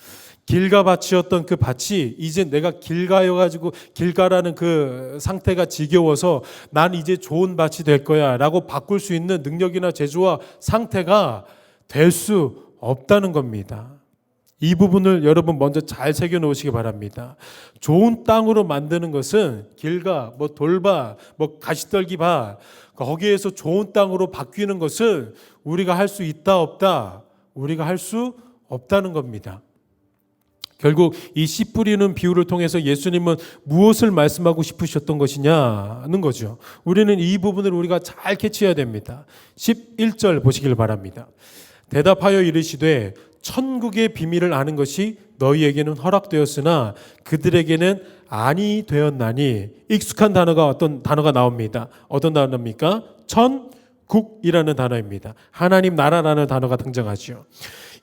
길가 밭이었던 그 밭이 이제 내가 길가여가지고 길가라는 그 상태가 지겨워서 난 이제 좋은 밭이 될 거야 라고 바꿀 수 있는 능력이나 재주와 상태가 될 수 없다는 겁니다. 이 부분을 여러분 먼저 잘 새겨 놓으시기 바랍니다. 좋은 땅으로 만드는 것은 길가, 돌밭, 가시떨기밭, 거기에서 좋은 땅으로 바뀌는 것은 우리가 할 수 있다 없다? 우리가 할 수 없다는 겁니다. 결국 이 씨 뿌리는 비유를 통해서 예수님은 무엇을 말씀하고 싶으셨던 것이냐는 거죠. 우리는 이 부분을 우리가 잘 캐치해야 됩니다. 11절 보시길 바랍니다. 대답하여 이르시되 천국의 비밀을 아는 것이 너희에게는 허락되었으나 그들에게는 아니 되었나니 익숙한 단어가 어떤 단어가 나옵니다. 어떤 단어입니까? 천국이라는 단어입니다. 하나님 나라라는 단어가 등장하죠.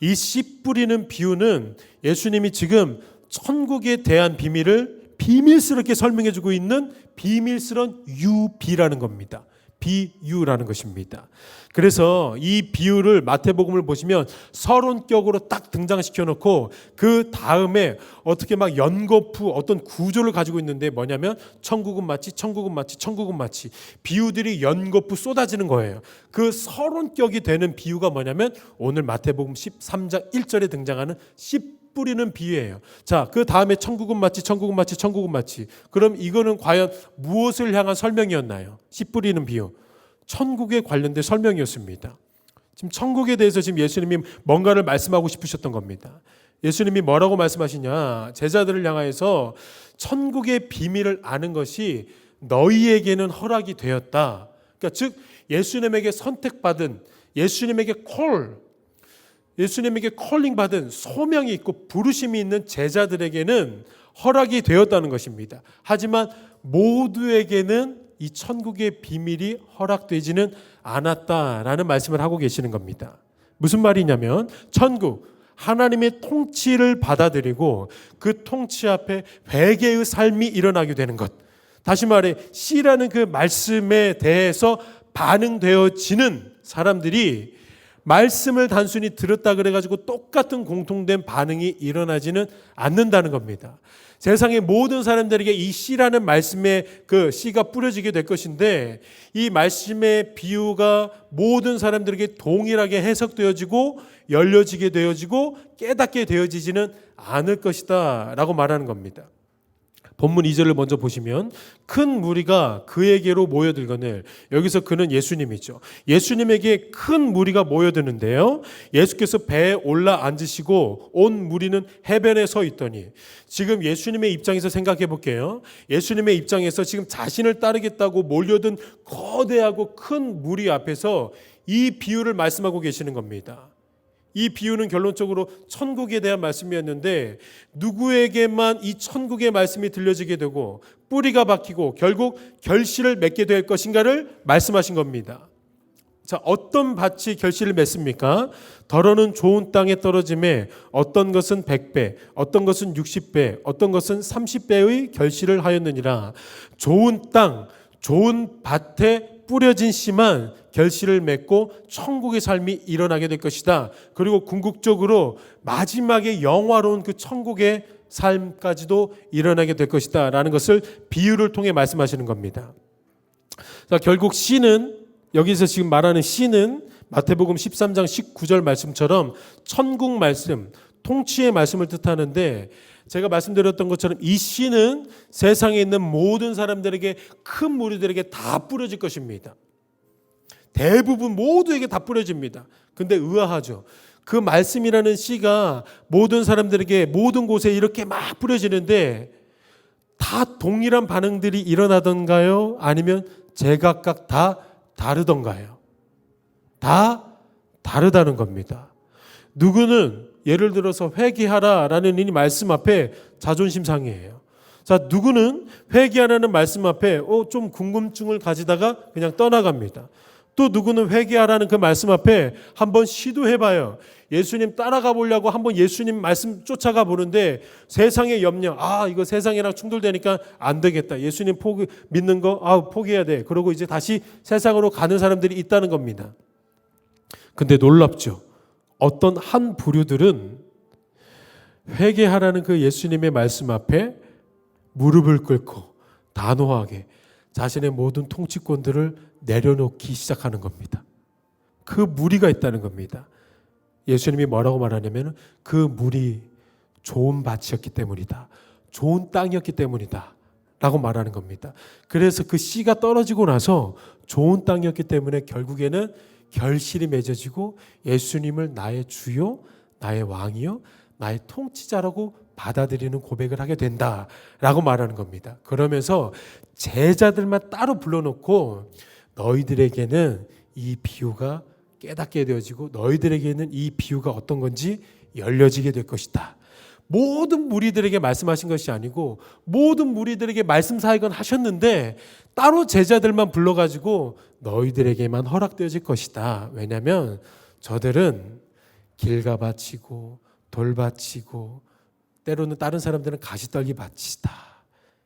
이 씨 뿌리는 비유는 예수님이 지금 천국에 대한 비밀을 비밀스럽게 설명해 주고 있는 비밀스러운 유비라는 겁니다. 비유라는 것입니다. 그래서 이 비유를 마태복음을 보시면 서론격으로 딱 등장시켜 놓고 그 다음에 어떻게 막 연거푸 어떤 구조를 가지고 있는데 뭐냐면 천국은 마치 천국은 마치 천국은 마치 비유들이 연거푸 쏟아지는 거예요. 그 서론격이 되는 비유가 뭐냐면 오늘 마태복음 13장 1절에 등장하는 씨 뿌리는 비유예요. 자, 그 다음에 천국은 마치 천국은 마치 천국은 마치. 그럼 이거는 과연 무엇을 향한 설명이었나요? 씨 뿌리는 비유. 천국에 관련된 설명이었습니다. 지금 천국에 대해서 지금 예수님이 뭔가를 말씀하고 싶으셨던 겁니다. 예수님이 뭐라고 말씀하시냐? 제자들을 향하여서 천국의 비밀을 아는 것이 너희에게는 허락이 되었다. 그러니까 즉 예수님에게 선택받은 예수님에게 예수님에게 콜링 받은 소명이 있고 부르심이 있는 제자들에게는 허락이 되었다는 것입니다. 하지만 모두에게는 이 천국의 비밀이 허락되지는 않았다라는 말씀을 하고 계시는 겁니다. 무슨 말이냐면 천국, 하나님의 통치를 받아들이고 그 통치 앞에 회개의 삶이 일어나게 되는 것. 다시 말해 씨라는 그 말씀에 대해서 반응되어지는 사람들이 말씀을 단순히 들었다 그래가지고 똑같은 공통된 반응이 일어나지는 않는다는 겁니다. 세상의 모든 사람들에게 이 씨라는 말씀의 그 씨가 뿌려지게 될 것인데 이 말씀의 비유가 모든 사람들에게 동일하게 해석되어지고 열려지게 되어지고 깨닫게 되어지지는 않을 것이다 라고 말하는 겁니다. 본문 2절을 먼저 보시면 큰 무리가 그에게로 모여들거늘 여기서 그는 예수님이죠. 예수님에게 큰 무리가 모여드는데요. 예수께서 배에 올라 앉으시고 온 무리는 해변에 서 있더니 지금 예수님의 입장에서 생각해 볼게요. 예수님의 입장에서 지금 자신을 따르겠다고 몰려든 거대하고 큰 무리 앞에서 이 비유를 말씀하고 계시는 겁니다. 이 비유는 결론적으로 천국에 대한 말씀이었는데 누구에게만 이 천국의 말씀이 들려지게 되고 뿌리가 박히고 결국 결실을 맺게 될 것인가를 말씀하신 겁니다. 자, 어떤 밭이 결실을 맺습니까? 더러는 좋은 땅에 떨어짐에 어떤 것은 100배, 어떤 것은 60배, 어떤 것은 30배의 결실을 하였느니라. 좋은 땅, 좋은 밭에 뿌려진 씨만 결실을 맺고 천국의 삶이 일어나게 될 것이다. 그리고 궁극적으로 마지막에 영화로운 그 천국의 삶까지도 일어나게 될 것이다 라는 것을 비유를 통해 말씀하시는 겁니다. 자, 결국 씨는 여기서 지금 말하는 씨는 마태복음 13장 19절 말씀처럼 천국 말씀, 통치의 말씀을 뜻하는데 제가 말씀드렸던 것처럼 이 씨는 세상에 있는 모든 사람들에게 큰 무리들에게 다 뿌려질 것입니다. 대부분 모두에게 다 뿌려집니다. 근데 의아하죠. 그 말씀이라는 씨가 모든 사람들에게 모든 곳에 이렇게 막 뿌려지는데 다 동일한 반응들이 일어나던가요? 아니면 제각각 다 다르던가요? 다 다르다는 겁니다. 누구는 예를 들어서 회개하라라는 이 말씀 앞에 자존심 상해해요. 자, 누구는 회개하라는 말씀 앞에 좀 궁금증을 가지다가 그냥 떠나갑니다. 또 누구는 회개하라는 그 말씀 앞에 한번 시도해봐요. 예수님 따라가 보려고 한번 예수님 말씀 쫓아가 보는데 세상의 염려, 이거 세상이랑 충돌되니까 안 되겠다. 예수님 믿는 거 포기해야 돼. 그러고 이제 다시 세상으로 가는 사람들이 있다는 겁니다. 근데 놀랍죠. 어떤 한 부류들은 회개하라는 그 예수님의 말씀 앞에 무릎을 꿇고 단호하게 자신의 모든 통치권들을 내려놓기 시작하는 겁니다. 그 무리가 있다는 겁니다. 예수님이 뭐라고 말하냐면 그 물이 좋은 밭이었기 때문이다. 좋은 땅이었기 때문이다. 라고 말하는 겁니다. 그래서 그 씨가 떨어지고 나서 좋은 땅이었기 때문에 결국에는 결실이 맺어지고 예수님을 나의 주요, 나의 왕이요, 나의 통치자라고 받아들이는 고백을 하게 된다라고 말하는 겁니다. 그러면서 제자들만 따로 불러놓고 너희들에게는 이 비유가 깨닫게 되어지고 너희들에게는 이 비유가 어떤 건지 열려지게 될 것이다. 모든 무리들에게 말씀하신 것이 아니고 모든 무리들에게 말씀 사역은 하셨는데 따로 제자들만 불러가지고 너희들에게만 허락되어질 것이다. 왜냐하면 저들은 길가 바치고 돌 바치고 때로는 다른 사람들은 가시떨기 바치다.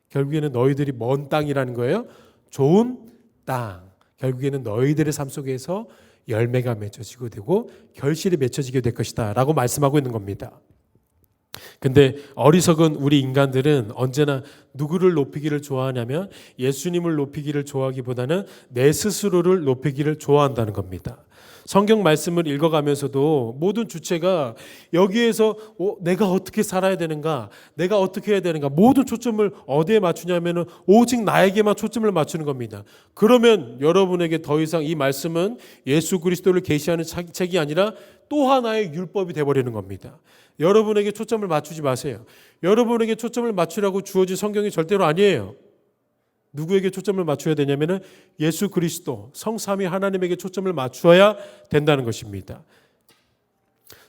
결국에는 너희들이 먼 땅이라는 거예요. 좋은 땅. 결국에는 너희들의 삶 속에서 열매가 맺혀지게 되고 결실이 맺혀지게 될 것이다 라고 말씀하고 있는 겁니다. 근데 어리석은 우리 인간들은 언제나 누구를 높이기를 좋아하냐면 예수님을 높이기를 좋아하기보다는 내 스스로를 높이기를 좋아한다는 겁니다. 성경 말씀을 읽어가면서도 모든 주체가 여기에서 내가 어떻게 살아야 되는가, 내가 어떻게 해야 되는가, 모든 초점을 어디에 맞추냐면 오직 나에게만 초점을 맞추는 겁니다. 그러면 여러분에게 더 이상 이 말씀은 예수 그리스도를 계시하는 책이 아니라 또 하나의 율법이 되어버리는 겁니다. 여러분에게 초점을 맞추지 마세요. 여러분에게 초점을 맞추라고 주어진 성경이 절대로 아니에요. 누구에게 초점을 맞춰야 되냐면 예수 그리스도 성삼위 하나님에게 초점을 맞추어야 된다는 것입니다.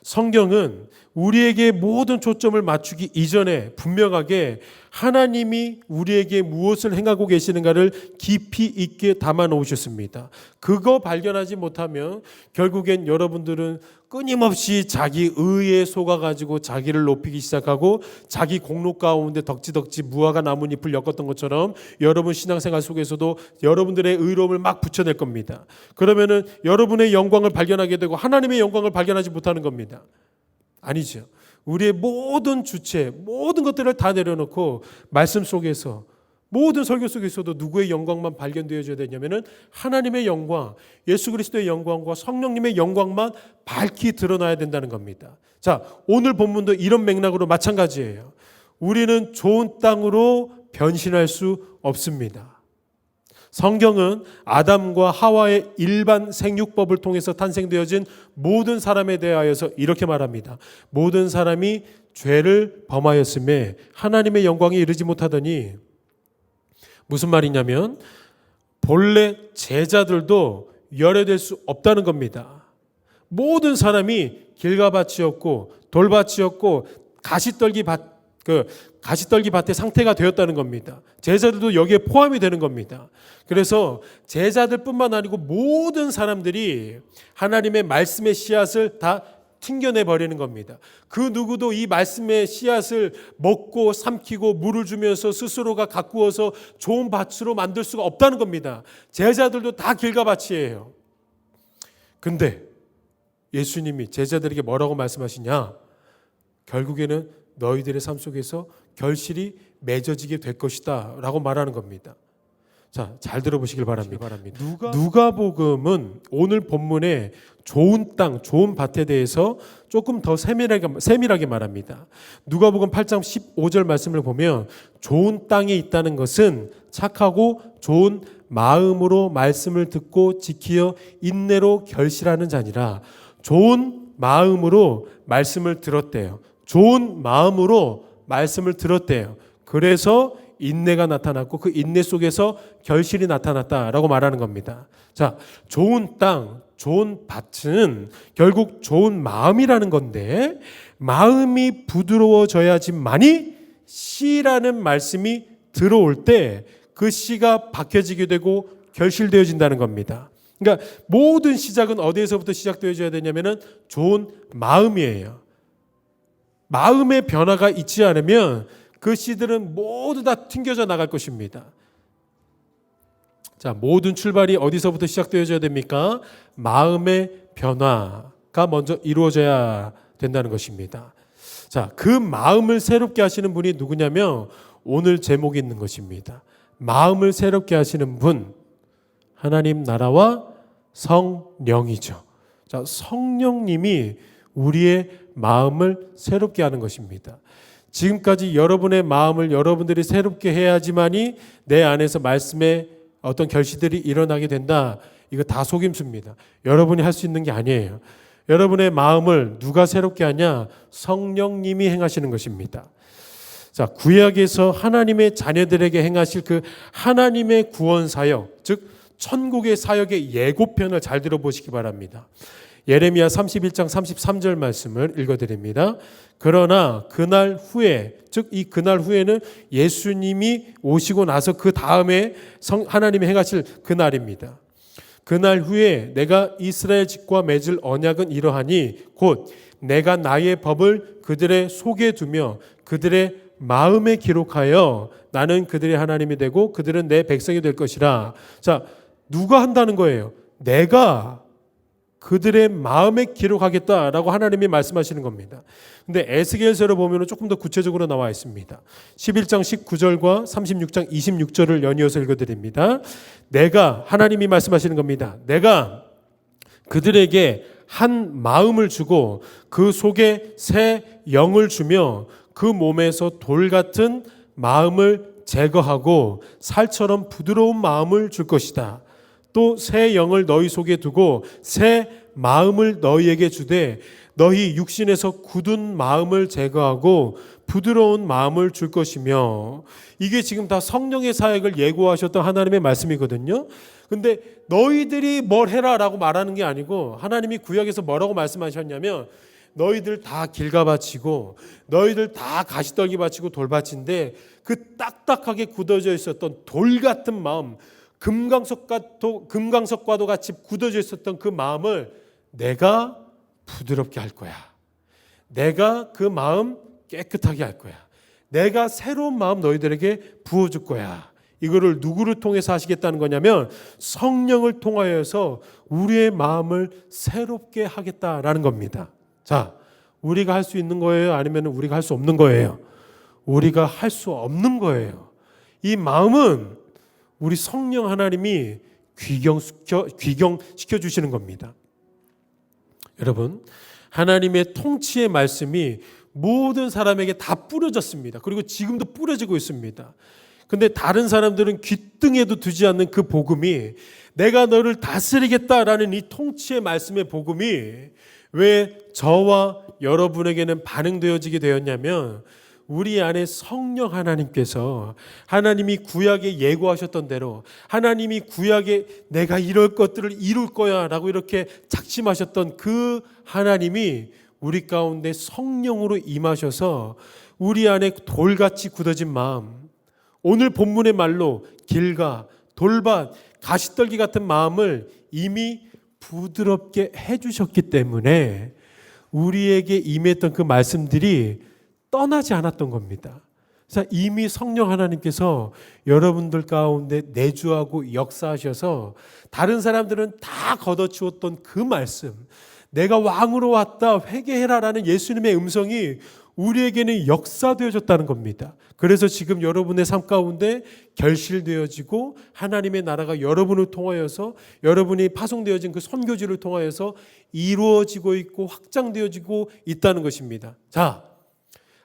성경은 우리에게 모든 초점을 맞추기 이전에 분명하게 하나님이 우리에게 무엇을 행하고 계시는가를 깊이 있게 담아 놓으셨습니다. 그거 발견하지 못하면 결국엔 여러분들은 끊임없이 자기 의에 속아가지고 자기를 높이기 시작하고 자기 공로 가운데 덕지덕지 무화과 나뭇잎을 엮었던 것처럼 여러분 신앙생활 속에서도 여러분들의 의로움을 막 붙여낼 겁니다. 그러면은 여러분의 영광을 발견하게 되고 하나님의 영광을 발견하지 못하는 겁니다. 아니죠. 우리의 모든 주체, 모든 것들을 다 내려놓고 말씀 속에서 모든 설교 속에서도 누구의 영광만 발견되어져야 되냐면은 하나님의 영광, 예수 그리스도의 영광과 성령님의 영광만 밝히 드러나야 된다는 겁니다. 자, 오늘 본문도 이런 맥락으로 마찬가지예요. 우리는 좋은 땅으로 변신할 수 없습니다. 성경은 아담과 하와의 일반 생육법을 통해서 탄생되어진 모든 사람에 대하여서 이렇게 말합니다. 모든 사람이 죄를 범하였음에 하나님의 영광에 이르지 못하더니, 무슨 말이냐면 본래 제자들도 열애될 수 없다는 겁니다. 모든 사람이 길가밭이었고 돌밭이었고 가시떨기 밭의 상태가 되었다는 겁니다. 제자들도 여기에 포함이 되는 겁니다. 그래서 제자들뿐만 아니고 모든 사람들이 하나님의 말씀의 씨앗을 다 튕겨내 버리는 겁니다. 그 누구도 이 말씀의 씨앗을 먹고 삼키고 물을 주면서 스스로가 가꾸어서 좋은 밭으로 만들 수가 없다는 겁니다. 제자들도 다 길가밭이에요. 근데 예수님이 제자들에게 뭐라고 말씀하시냐? 결국에는 너희들의 삶 속에서 결실이 맺어지게 될 것이다 라고 말하는 겁니다. 자, 잘 들어보시길 바랍니다. 누가복음은 오늘 본문에 좋은 땅, 좋은 밭에 대해서 조금 더 세밀하게 말합니다. 누가복음 8장 15절 말씀을 보면 좋은 땅에 있다는 것은 착하고 좋은 마음으로 말씀을 듣고 지키어 인내로 결실하는 자니라. 좋은 마음으로 말씀을 들었대요. 좋은 마음으로 말씀을 들었대요. 그래서 인내가 나타났고 그 인내 속에서 결실이 나타났다라고 말하는 겁니다. 자, 좋은 땅, 좋은 밭은 결국 좋은 마음이라는 건데 마음이 부드러워져야지만이 씨라는 말씀이 들어올 때 그 씨가 박혀지게 되고 결실되어진다는 겁니다. 그러니까 모든 시작은 어디에서부터 시작되어져야 되냐면은 좋은 마음이에요. 마음의 변화가 있지 않으면 그 씨들은 모두 다 튕겨져 나갈 것입니다. 자, 모든 출발이 어디서부터 시작되어져야 됩니까? 마음의 변화가 먼저 이루어져야 된다는 것입니다. 자, 그 마음을 새롭게 하시는 분이 누구냐면 오늘 제목이 있는 것입니다. 마음을 새롭게 하시는 분, 하나님 나라와 성령이죠. 자, 성령님이 우리의 마음을 새롭게 하는 것입니다. 지금까지 여러분의 마음을 여러분들이 새롭게 해야지만이 내 안에서 말씀의 어떤 결실들이 일어나게 된다. 이거 다 속임수입니다. 여러분이 할 수 있는 게 아니에요. 여러분의 마음을 누가 새롭게 하냐? 성령님이 행하시는 것입니다. 자, 구약에서 하나님의 자녀들에게 행하실 그 하나님의 구원 사역, 즉 천국의 사역의 예고편을 잘 들어보시기 바랍니다. 예레미야 31장 33절 말씀을 읽어드립니다. 그러나 그날 후에, 즉 이 그날 후에는 예수님이 오시고 나서 그 다음에 하나님이 행하실 그날입니다. 그날 후에 내가 이스라엘 집과 맺을 언약은 이러하니 곧 내가 나의 법을 그들의 속에 두며 그들의 마음에 기록하여 나는 그들의 하나님이 되고 그들은 내 백성이 될 것이라. 자, 누가 한다는 거예요? 내가 그들의 마음에 기록하겠다라고 하나님이 말씀하시는 겁니다. 근데 에스겔서를 보면 조금 더 구체적으로 나와 있습니다. 11장 19절과 36장 26절을 연이어서 읽어드립니다. 내가, 하나님이 말씀하시는 겁니다. 내가 그들에게 한 마음을 주고 그 속에 새 영을 주며 그 몸에서 돌 같은 마음을 제거하고 살처럼 부드러운 마음을 줄 것이다. 또 새 영을 너희 속에 두고 새 마음을 너희에게 주되 너희 육신에서 굳은 마음을 제거하고 부드러운 마음을 줄 것이며. 이게 지금 다 성령의 사역을 예고하셨던 하나님의 말씀이거든요. 근데 너희들이 뭘 해라 라고 말하는 게 아니고, 하나님이 구약에서 뭐라고 말씀하셨냐면 너희들 다 길가바치고 너희들 다 가시떨기 바치고 돌바친데 그 딱딱하게 굳어져 있었던 돌 같은 마음, 금강석과도 같이 굳어져 있었던 그 마음을 내가 부드럽게 할 거야. 내가 그 마음 깨끗하게 할 거야. 내가 새로운 마음 너희들에게 부어줄 거야. 이거를 누구를 통해서 하시겠다는 거냐면 성령을 통하여서 우리의 마음을 새롭게 하겠다라는 겁니다. 자, 우리가 할 수 있는 거예요? 아니면 우리가 할 수 없는 거예요? 우리가 할 수 없는 거예요. 이 마음은 우리 성령 하나님이 귀경시켜 주시는 겁니다. 여러분, 하나님의 통치의 말씀이 모든 사람에게 다 뿌려졌습니다. 그리고 지금도 뿌려지고 있습니다. 근데 다른 사람들은 귓등에도 두지 않는 그 복음이, 내가 너를 다스리겠다라는 이 통치의 말씀의 복음이 왜 저와 여러분에게는 반응되어지게 되었냐면, 우리 안에 성령 하나님께서, 하나님이 구약에 예고하셨던 대로, 하나님이 구약에 내가 이럴 것들을 이룰 거야 라고 이렇게 작심하셨던 그 하나님이 우리 가운데 성령으로 임하셔서 우리 안에 돌같이 굳어진 마음, 오늘 본문의 말로 길가, 돌밭, 가시떨기 같은 마음을 이미 부드럽게 해주셨기 때문에 우리에게 임했던 그 말씀들이 떠나지 않았던 겁니다. 그래서 이미 성령 하나님께서 여러분들 가운데 내주하고 역사하셔서 다른 사람들은 다 걷어치웠던 그 말씀, 내가 왕으로 왔다 회개해라라는 예수님의 음성이 우리에게는 역사되어졌다는 겁니다. 그래서 지금 여러분의 삶 가운데 결실되어지고 하나님의 나라가 여러분을 통하여서, 여러분이 파송되어진 그 선교지를 통하여서 이루어지고 있고 확장되어지고 있다는 것입니다. 자,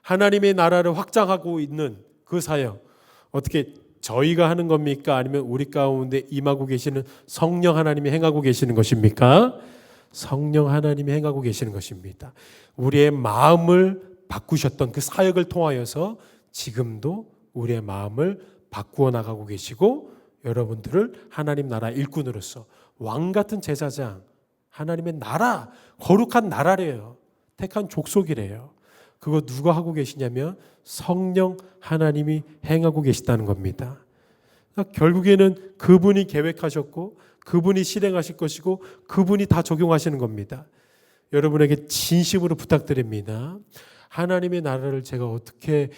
하나님의 나라를 확장하고 있는 그 사역, 어떻게 저희가 하는 겁니까? 아니면 우리 가운데 임하고 계시는 성령 하나님이 행하고 계시는 것입니까? 성령 하나님이 행하고 계시는 것입니다. 우리의 마음을 바꾸셨던 그 사역을 통하여서 지금도 우리의 마음을 바꾸어 나가고 계시고, 여러분들을 하나님 나라 일꾼으로서 왕 같은 제사장, 하나님의 나라, 거룩한 나라래요. 택한 족속이래요. 그거 누가 하고 계시냐면 성령 하나님이 행하고 계시다는 겁니다. 결국에는 그분이 계획하셨고 그분이 실행하실 것이고 그분이 다 적용하시는 겁니다. 여러분에게 진심으로 부탁드립니다. 하나님의 나라를 제가 어떻게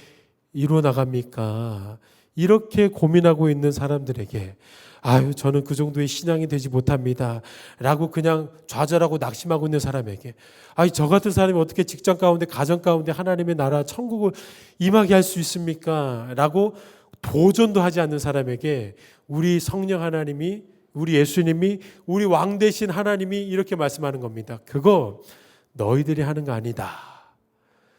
이루어 나갑니까? 이렇게 고민하고 있는 사람들에게, 아유, 저는 그 정도의 신앙이 되지 못합니다 라고 그냥 좌절하고 낙심하고 있는 사람에게, 아니, 저 같은 사람이 어떻게 직장 가운데, 가정 가운데 하나님의 나라 천국을 임하게 할 수 있습니까? 라고 도전도 하지 않는 사람에게 우리 성령 하나님이, 우리 예수님이, 우리 왕 대신 하나님이 이렇게 말씀하는 겁니다. 그거 너희들이 하는 거 아니다.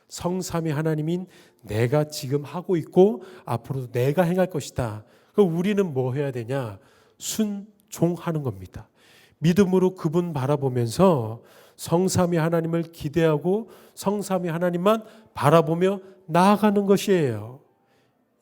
성삼위 하나님인 내가 지금 하고 있고 앞으로도 내가 행할 것이다. 그럼 우리는 뭐 해야 되냐? 순종하는 겁니다. 믿음으로 그분 바라보면서 성삼위 하나님을 기대하고 성삼위 하나님만 바라보며 나아가는 것이에요.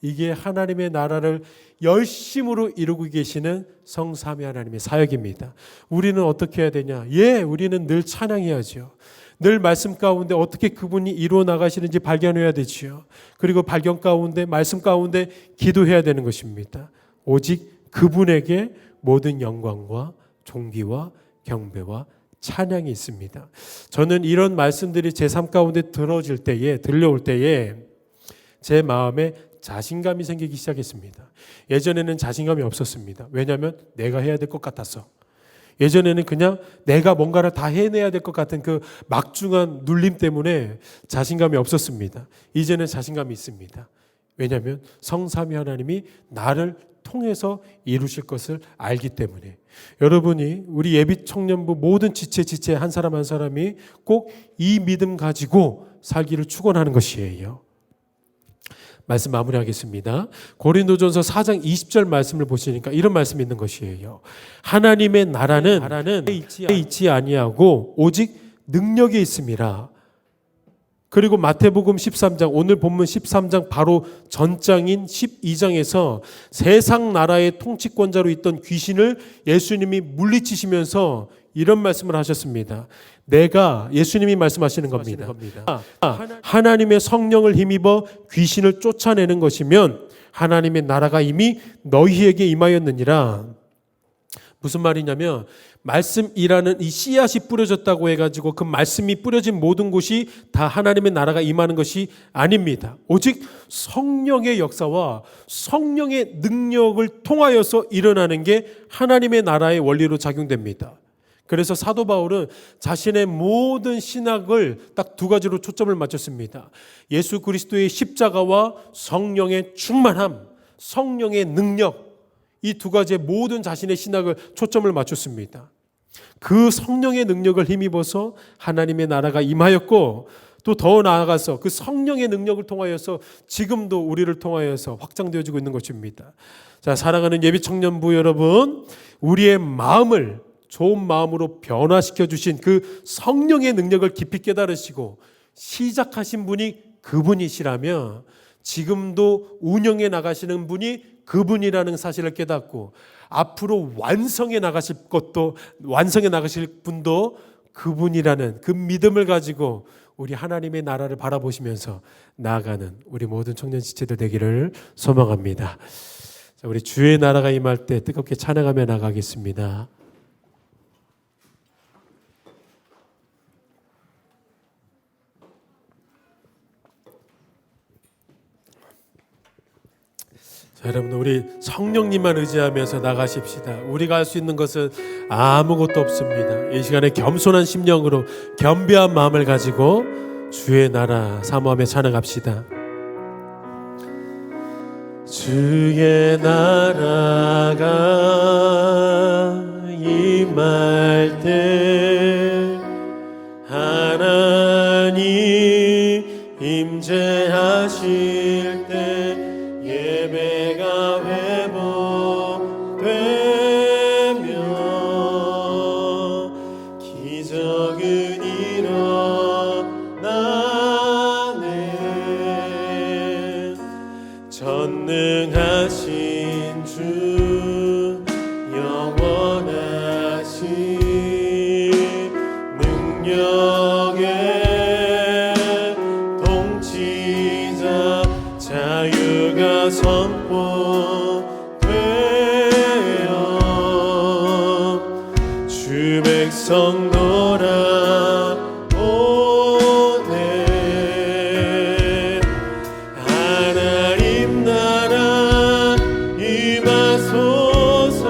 이게 하나님의 나라를 열심으로 이루고 계시는 성삼위 하나님의 사역입니다. 우리는 어떻게 해야 되냐? 우리는 늘 찬양해야죠. 늘 말씀 가운데 어떻게 그분이 이루어 나가시는지 발견해야 되지요. 그리고 발견 가운데, 말씀 가운데 기도해야 되는 것입니다. 오직 그분에게 모든 영광과 존귀와 경배와 찬양이 있습니다. 저는 이런 말씀들이 제 삶 가운데 들려올 때에 제 마음에 자신감이 생기기 시작했습니다. 예전에는 자신감이 없었습니다. 왜냐하면 내가 해야 될 것 같았어. 예전에는 그냥 내가 뭔가를 다 해내야 될 것 같은 그 막중한 눌림 때문에 자신감이 없었습니다. 이제는 자신감이 있습니다. 왜냐하면 성삼위 하나님이 나를 통해서 이루실 것을 알기 때문에. 여러분이 우리 예비 청년부 모든 지체 한 사람 한 사람이 꼭 이 믿음 가지고 살기를 축원하는 것이에요. 말씀 마무리하겠습니다. 고린도전서 4장 20절 말씀을 보시니까 이런 말씀이 있는 것이에요. 하나님의 나라는 있지 아니하고 오직 능력에 있음이라. 그리고 마태복음 13장, 오늘 본문 13장 바로 전장인 12장에서 세상 나라의 통치권자로 있던 귀신을 예수님이 물리치시면서 이런 말씀을 하셨습니다. 예수님이 말씀하시는 겁니다. 하나님의 성령을 힘입어 귀신을 쫓아내는 것이면 하나님의 나라가 이미 너희에게 임하였느니라. 무슨 말이냐면 말씀이라는 이 씨앗이 뿌려졌다고 해가지고 그 말씀이 뿌려진 모든 곳이 다 하나님의 나라가 임하는 것이 아닙니다. 오직 성령의 역사와 성령의 능력을 통하여서 일어나는 게 하나님의 나라의 원리로 작용됩니다. 그래서 사도 바울은 자신의 모든 신학을 딱 두 가지로 초점을 맞췄습니다. 예수 그리스도의 십자가와 성령의 충만함, 성령의 능력, 이 두 가지의 모든 자신의 신학을 초점을 맞췄습니다. 그 성령의 능력을 힘입어서 하나님의 나라가 임하였고, 또 더 나아가서 그 성령의 능력을 통하여서 지금도 우리를 통하여서 확장되어지고 있는 것입니다. 자, 사랑하는 예비 청년부 여러분, 우리의 마음을 좋은 마음으로 변화시켜 주신 그 성령의 능력을 깊이 깨달으시고 시작하신 분이 그분이시라면 지금도 운영해 나가시는 분이 그분이라는 사실을 깨닫고 앞으로 완성해 나가실 분도 그분이라는 그 믿음을 가지고 우리 하나님의 나라를 바라보시면서 나아가는 우리 모든 청년 지체들 되기를 소망합니다. 자, 우리 주의 나라가 임할 때 뜨겁게 찬양하며 나가겠습니다. 자, 여러분, 우리 성령님만 의지하면서 나가십시다. 우리가 할 수 있는 것은 아무것도 없습니다. 이 시간에 겸손한 심령으로 겸비한 마음을 가지고 주의 나라 사모하며 찬양합시다. 주의 나라가 임할 때 하나님 임재하실 때 예배가 회복되며 기적은 일어나네. 전능하신 주 영원하신 능력의 통치자 자유가 선포되어 주 백성 돌아오네. 하나님 나라 임하소서.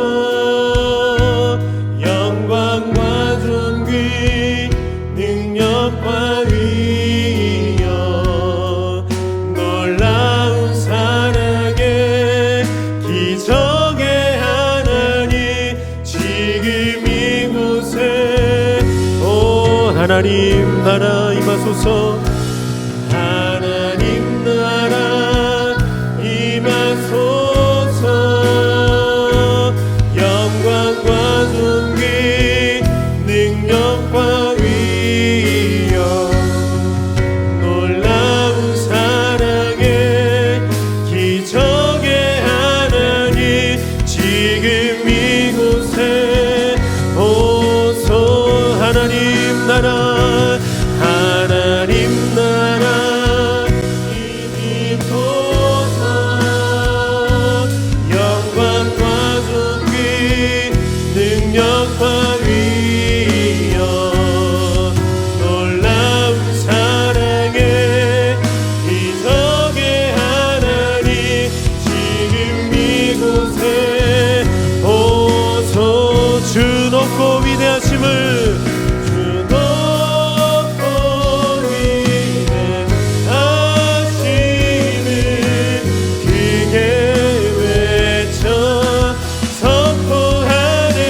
영광과 존귀 능력과 위엄 놀라운 사랑의 기적의 하나님 지금 이곳에 오 하나님 나라 임하소서. 하나님 나라 임하소서. 영광과 존귀 능력과 위엄 놀라운 사랑의 기적 주 높고 위대하심을 주 높고 위대하심을 크게 외쳐 선포하네.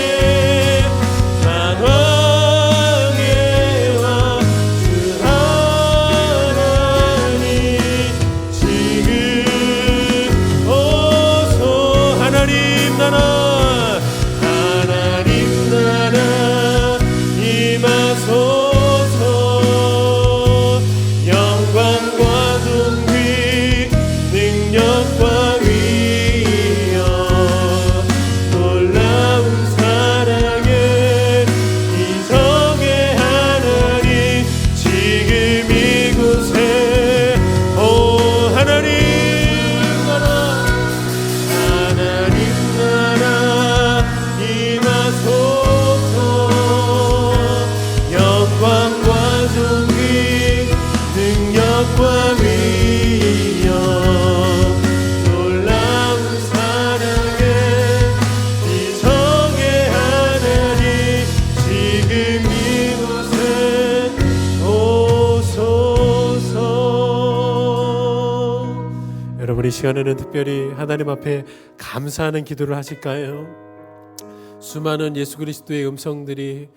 만왕의 왕 주 하나님 지금 오소. 하나님 나라 임하소서. 영광과 존귀 능력과 위엄 놀라운 사랑의 이성의 하나님 지금 이곳에 오 하나님 나라 하나님 나라 임하소서. 영광과 존귀 능력과 위엄 놀라운 사랑의 이성의 하나님 지금 이곳에 오소서. 여러분 이 시간에는 특별히 하나님 앞에 감사하는 기도를 하실까요? 수많은 예수 그리스도의 음성들이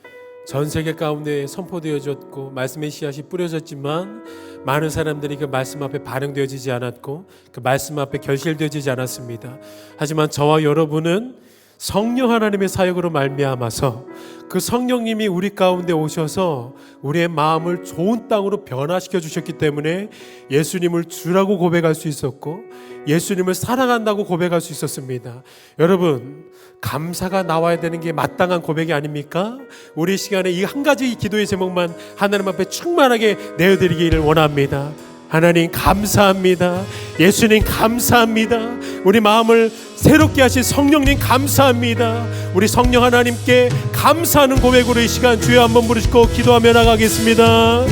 전 세계 가운데 선포되어졌고 말씀의 씨앗이 뿌려졌지만 많은 사람들이 그 말씀 앞에 반응되어지지 않았고 그 말씀 앞에 결실되어지지 않았습니다. 하지만 저와 여러분은 성령 하나님의 사역으로 말미암아서 그 성령님이 우리 가운데 오셔서 우리의 마음을 좋은 땅으로 변화시켜 주셨기 때문에 예수님을 주라고 고백할 수 있었고 예수님을 사랑한다고 고백할 수 있었습니다. 여러분 감사가 나와야 되는 게 마땅한 고백이 아닙니까? 우리 시간에 이 한 가지 기도의 제목만 하나님 앞에 충만하게 내어드리기를 원합니다. 하나님 감사합니다. 예수님 감사합니다. 우리 마음을 새롭게 하신 성령님 감사합니다. 우리 성령 하나님께 감사하는 고백으로 이 시간 주여 한번 부르시고 기도하며 나가겠습니다.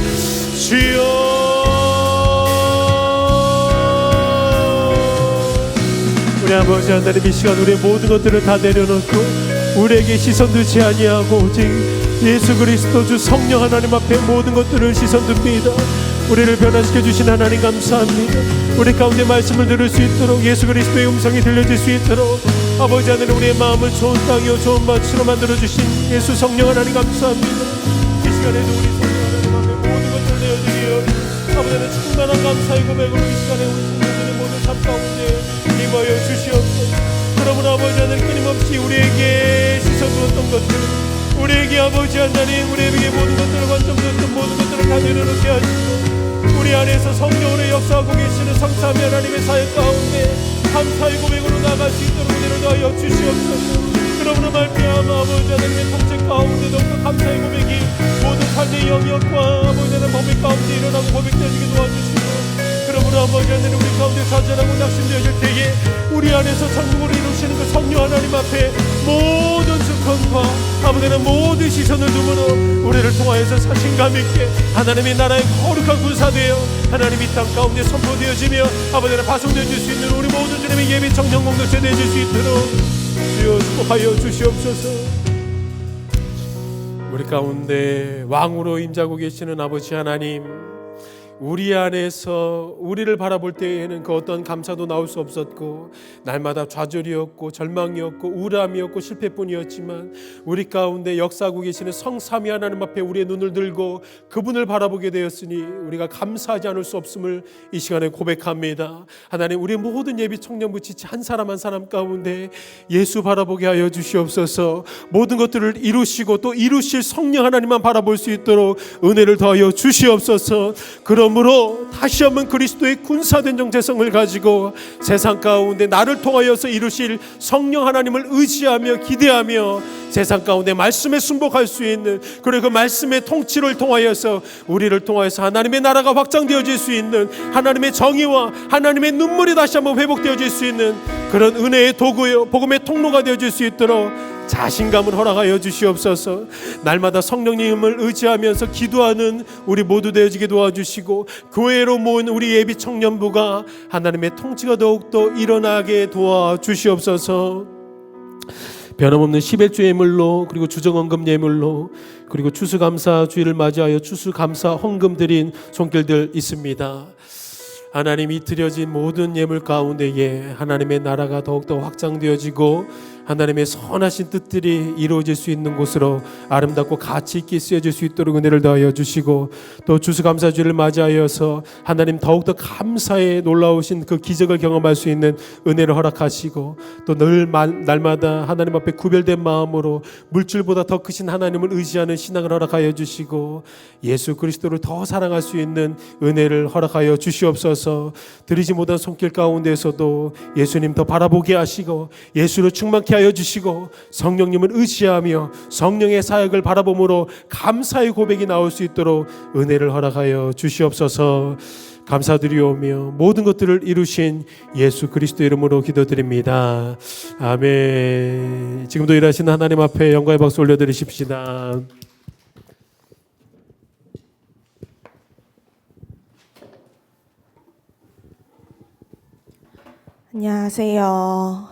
주여 우리 아버지 하나님 이 시간 우리의 모든 것들을 다 내려놓고 우리에게 시선 두지 아니하고 오직 예수 그리스도 주 성령 하나님 앞에 모든 것들을 시선 둡니다. 우리를 변화시켜 주신 하나님 감사합니다. 우리 가운데 말씀을 들을 수 있도록 예수 그리스도의 음성이 들려질 수 있도록 아버지 하나님 우리의 마음을 좋은 땅이요 좋은 밭으로 만들어 주신 예수 성령 하나님 감사합니다. 이 시간에도 우리 성령 하나님 앞에 모든 것들을 내어드리어 아버지 하나님 충만한 감사의 고백으로 이 시간에 우리 성도들의 모든 삶 가운데 임하여 주시옵소서. 그러므로 아버지 하나님 끊임없이 우리에게 씻어주었던 것들 우리에게 아버지 하나님 우리에게 모든 것들을 관점되었던 모든 것들을 다 내려놓게 하시고 우리 안에서 성령으로 역사하고 계시는 성삼위 하나님의 사역 가운데 감사의 고백으로 나갈 수 있도록 은혜를 더하여 주시옵소서. 그러므로 말미암아 아버지 하나님의 통치 가운데 더욱더 감사의 고백이 모든 삶의 영역과 아버지 하나님 법의 가운데 일어나고 고백되어지게 도와주시고 그러므로 아버지 하나님 우리 가운데 사전하고 낙심되어질 때에 우리 안에서 천국을 이루시는 그 성령 하나님 앞에 모든 주권과 아버지 하나님 모든 시선을 두므로 우리를 통하여서 자신감 있게 하나님의 나라의 거룩한 군사되어 하나님 이 땅 가운데 선포되어지며 아버지 하나님 파송되어질 수 있는 우리 모든 주님의 예배 청년 공동체 되어질 수 있도록 주여 축복하여 주시옵소서. 우리 가운데 왕으로 임자고 계시는 아버지 하나님 우리 안에서 우리를 바라볼 때에는 그 어떤 감사도 나올 수 없었고 날마다 좌절이었고 절망이었고 우울함이었고 실패뿐이었지만 우리 가운데 역사하고 계시는 성삼위 하나님 앞에 우리의 눈을 들고 그분을 바라보게 되었으니 우리가 감사하지 않을 수 없음을 이 시간에 고백합니다. 하나님 우리 모든 예비 청년부 지체 한 사람 한 사람 가운데 예수 바라보게 하여 주시옵소서. 모든 것들을 이루시고 또 이루실 성령 하나님만 바라볼 수 있도록 은혜를 더하여 주시옵소서. 그러므로 다시 한번 그리스도의 군사된 정체성을 가지고 세상 가운데 나를 통하여서 이루실 성령 하나님을 의지하며 기대하며 세상 가운데 말씀에 순복할 수 있는 그리고 그 말씀의 통치를 통하여서 우리를 통하여서 하나님의 나라가 확장되어질 수 있는 하나님의 정의와 하나님의 눈물이 다시 한번 회복되어질 수 있는 그런 은혜의 도구요 복음의 통로가 되어질 수 있도록 자신감을 허락하여 주시옵소서. 날마다 성령님을 의지하면서 기도하는 우리 모두 되어지게 도와주시고 교회로 모인 우리 예비 청년부가 하나님의 통치가 더욱더 일어나게 도와주시옵소서. 변함없는 11조 예물로 그리고 주정헌금 예물로 그리고 추수감사 주일을 맞이하여 추수감사 헌금 드린 손길들 있습니다. 하나님 이 드려진 모든 예물 가운데에 하나님의 나라가 더욱더 확장되어지고 하나님의 선하신 뜻들이 이루어질 수 있는 곳으로 아름답고 가치 있게 쓰여질 수 있도록 은혜를 더하여 주시고 또 추수감사주를 맞이하여서 하나님 더욱더 감사의 놀라우신 그 기적을 경험할 수 있는 은혜를 허락하시고 또 늘 날마다 하나님 앞에 구별된 마음으로 물질보다 더 크신 하나님을 의지하는 신앙을 허락하여 주시고 예수 그리스도를 더 사랑할 수 있는 은혜를 허락하여 주시옵소서. 드리지 못한 손길 가운데에서도 예수님 더 바라보게 하시고 예수를 충만케 하여 주시고 성령님을 의지하며 성령의 사역을 바라봄으로 감사의 고백이 나올 수 있도록 은혜를 허락하여 주시옵소서. 감사드리오며 모든 것들을 이루신 예수 그리스도 이름으로 기도드립니다. 아멘. 지금도 일하시는 하나님 앞에 영광의 박수 올려드리십시다. 안녕하세요.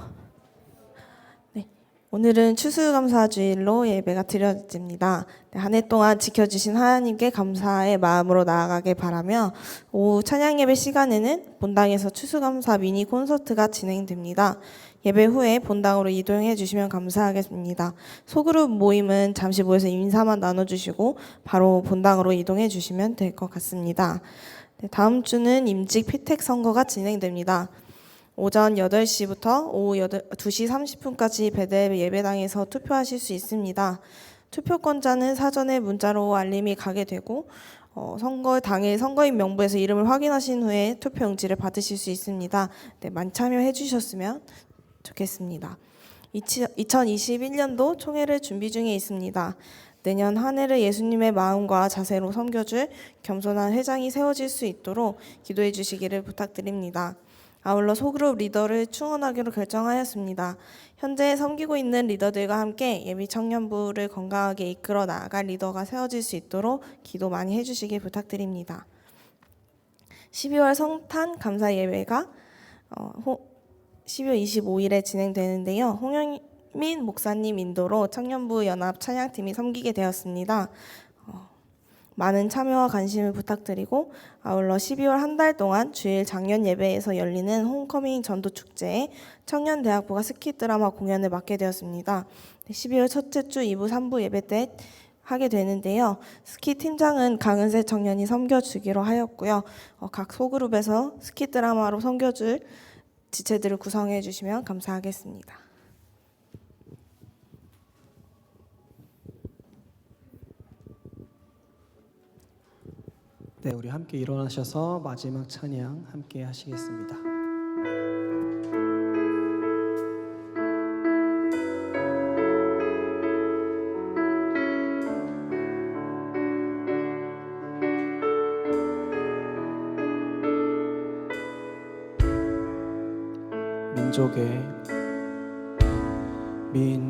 네, 오늘은 추수감사주일로 예배가 드려집니다. 네, 한 해 동안 지켜주신 하나님께 감사의 마음으로 나아가길 바라며 오후 찬양 예배 시간에는 본당에서 추수감사 미니 콘서트가 진행됩니다. 예배 후에 본당으로 이동해 주시면 감사하겠습니다. 소그룹 모임은 잠시 모여서 인사만 나눠주시고 바로 본당으로 이동해 주시면 될 것 같습니다. 네, 다음 주는 임직 피택 선거가 진행됩니다. 오전 8시부터 오후 2시 30분까지 베델 예배당에서 투표하실 수 있습니다. 투표권자는 사전에 문자로 알림이 가게 되고 선거 당일 선거인 명부에서 이름을 확인하신 후에 투표 용지를 받으실 수 있습니다. 네, 많이 참여해 주셨으면 좋겠습니다. 2021년도 총회를 준비 중에 있습니다. 내년 한 해를 예수님의 마음과 자세로 섬겨줄 겸손한 회장이 세워질 수 있도록 기도해 주시기를 부탁드립니다. 아울러 소그룹 리더를 충원하기로 결정하였습니다. 현재 섬기고 있는 리더들과 함께 예비 청년부를 건강하게 이끌어 나아갈 리더가 세워질 수 있도록 기도 많이 해주시길 부탁드립니다. 12월 성탄 감사 예배가 12월 25일에 진행되는데요. 홍영민 목사님 인도로 청년부 연합 찬양팀이 섬기게 되었습니다. 많은 참여와 관심을 부탁드리고 아울러 12월 한 달 동안 주일 작년 예배에서 열리는 홈커밍 전도축제에 청년대학부가 스키 드라마 공연을 맡게 되었습니다. 12월 첫째 주 2부 3부 예배 때 하게 되는데요. 스키 팀장은 강은세 청년이 섬겨주기로 하였고요. 각 소그룹에서 스키 드라마로 섬겨줄 지체들을 구성해 주시면 감사하겠습니다. 네, 우리 함께 일어나셔서 마지막 찬양 함께 하시겠습니다.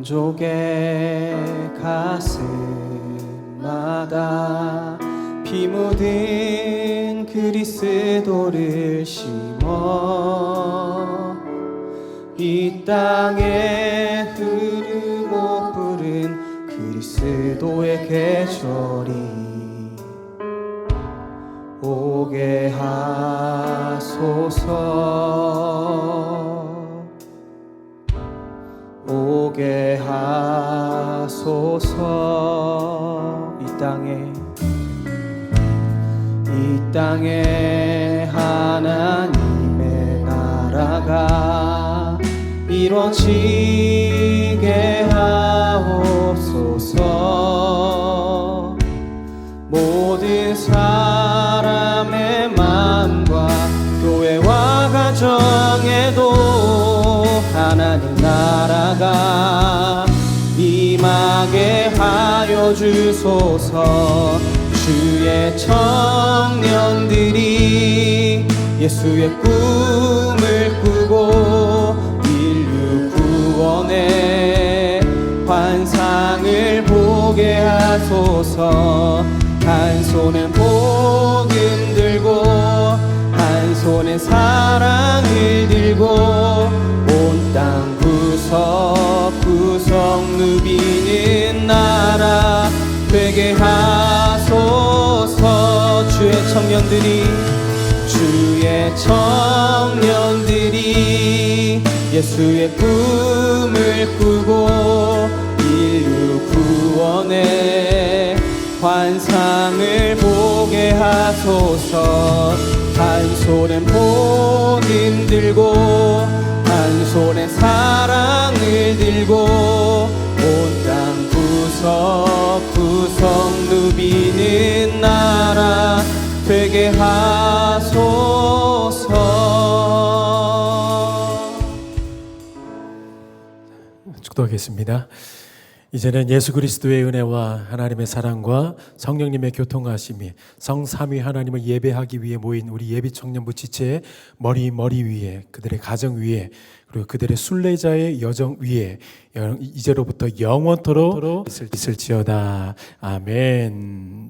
민족의 가슴마다 피 묻은 그리스도를 심어 이 땅에 흐르고 부른 그리스도의 계절이 오게 하소서 오게 하소서 이 땅에 하나님의 나라가 이루어지게 하옵소서 모든 사람의 마음과 교회와 가정에도 하나님 나라가 임하게 하여 주소서 주의 청년들이 예수의 꿈을 꾸고 인류 구원의 환상을 보게 하소서 한 손은 복음 들고 한 손은 사랑을 들고 온 땅 구석 구석구석 누비는 나라 되게 하소서. 주의 청년들이 예수의 꿈을 꾸고 인류 구원의 환상을 보게 하소서. 한 손엔 복음 들고 한 손에 사랑을 들고 온 땅 구석구석 누비는 나라 되게 하소서. 축도하겠습니다. 이제는 예수 그리스도의 은혜와 하나님의 사랑과 성령님의 교통하심이 성삼위 하나님을 예배하기 위해 모인 우리 예비 청년부 지체의 머리 위에, 그들의 가정 위에, 그리고 그들의 순례자의 여정 위에 이제로부터 영원토록 있을지어다. 아멘.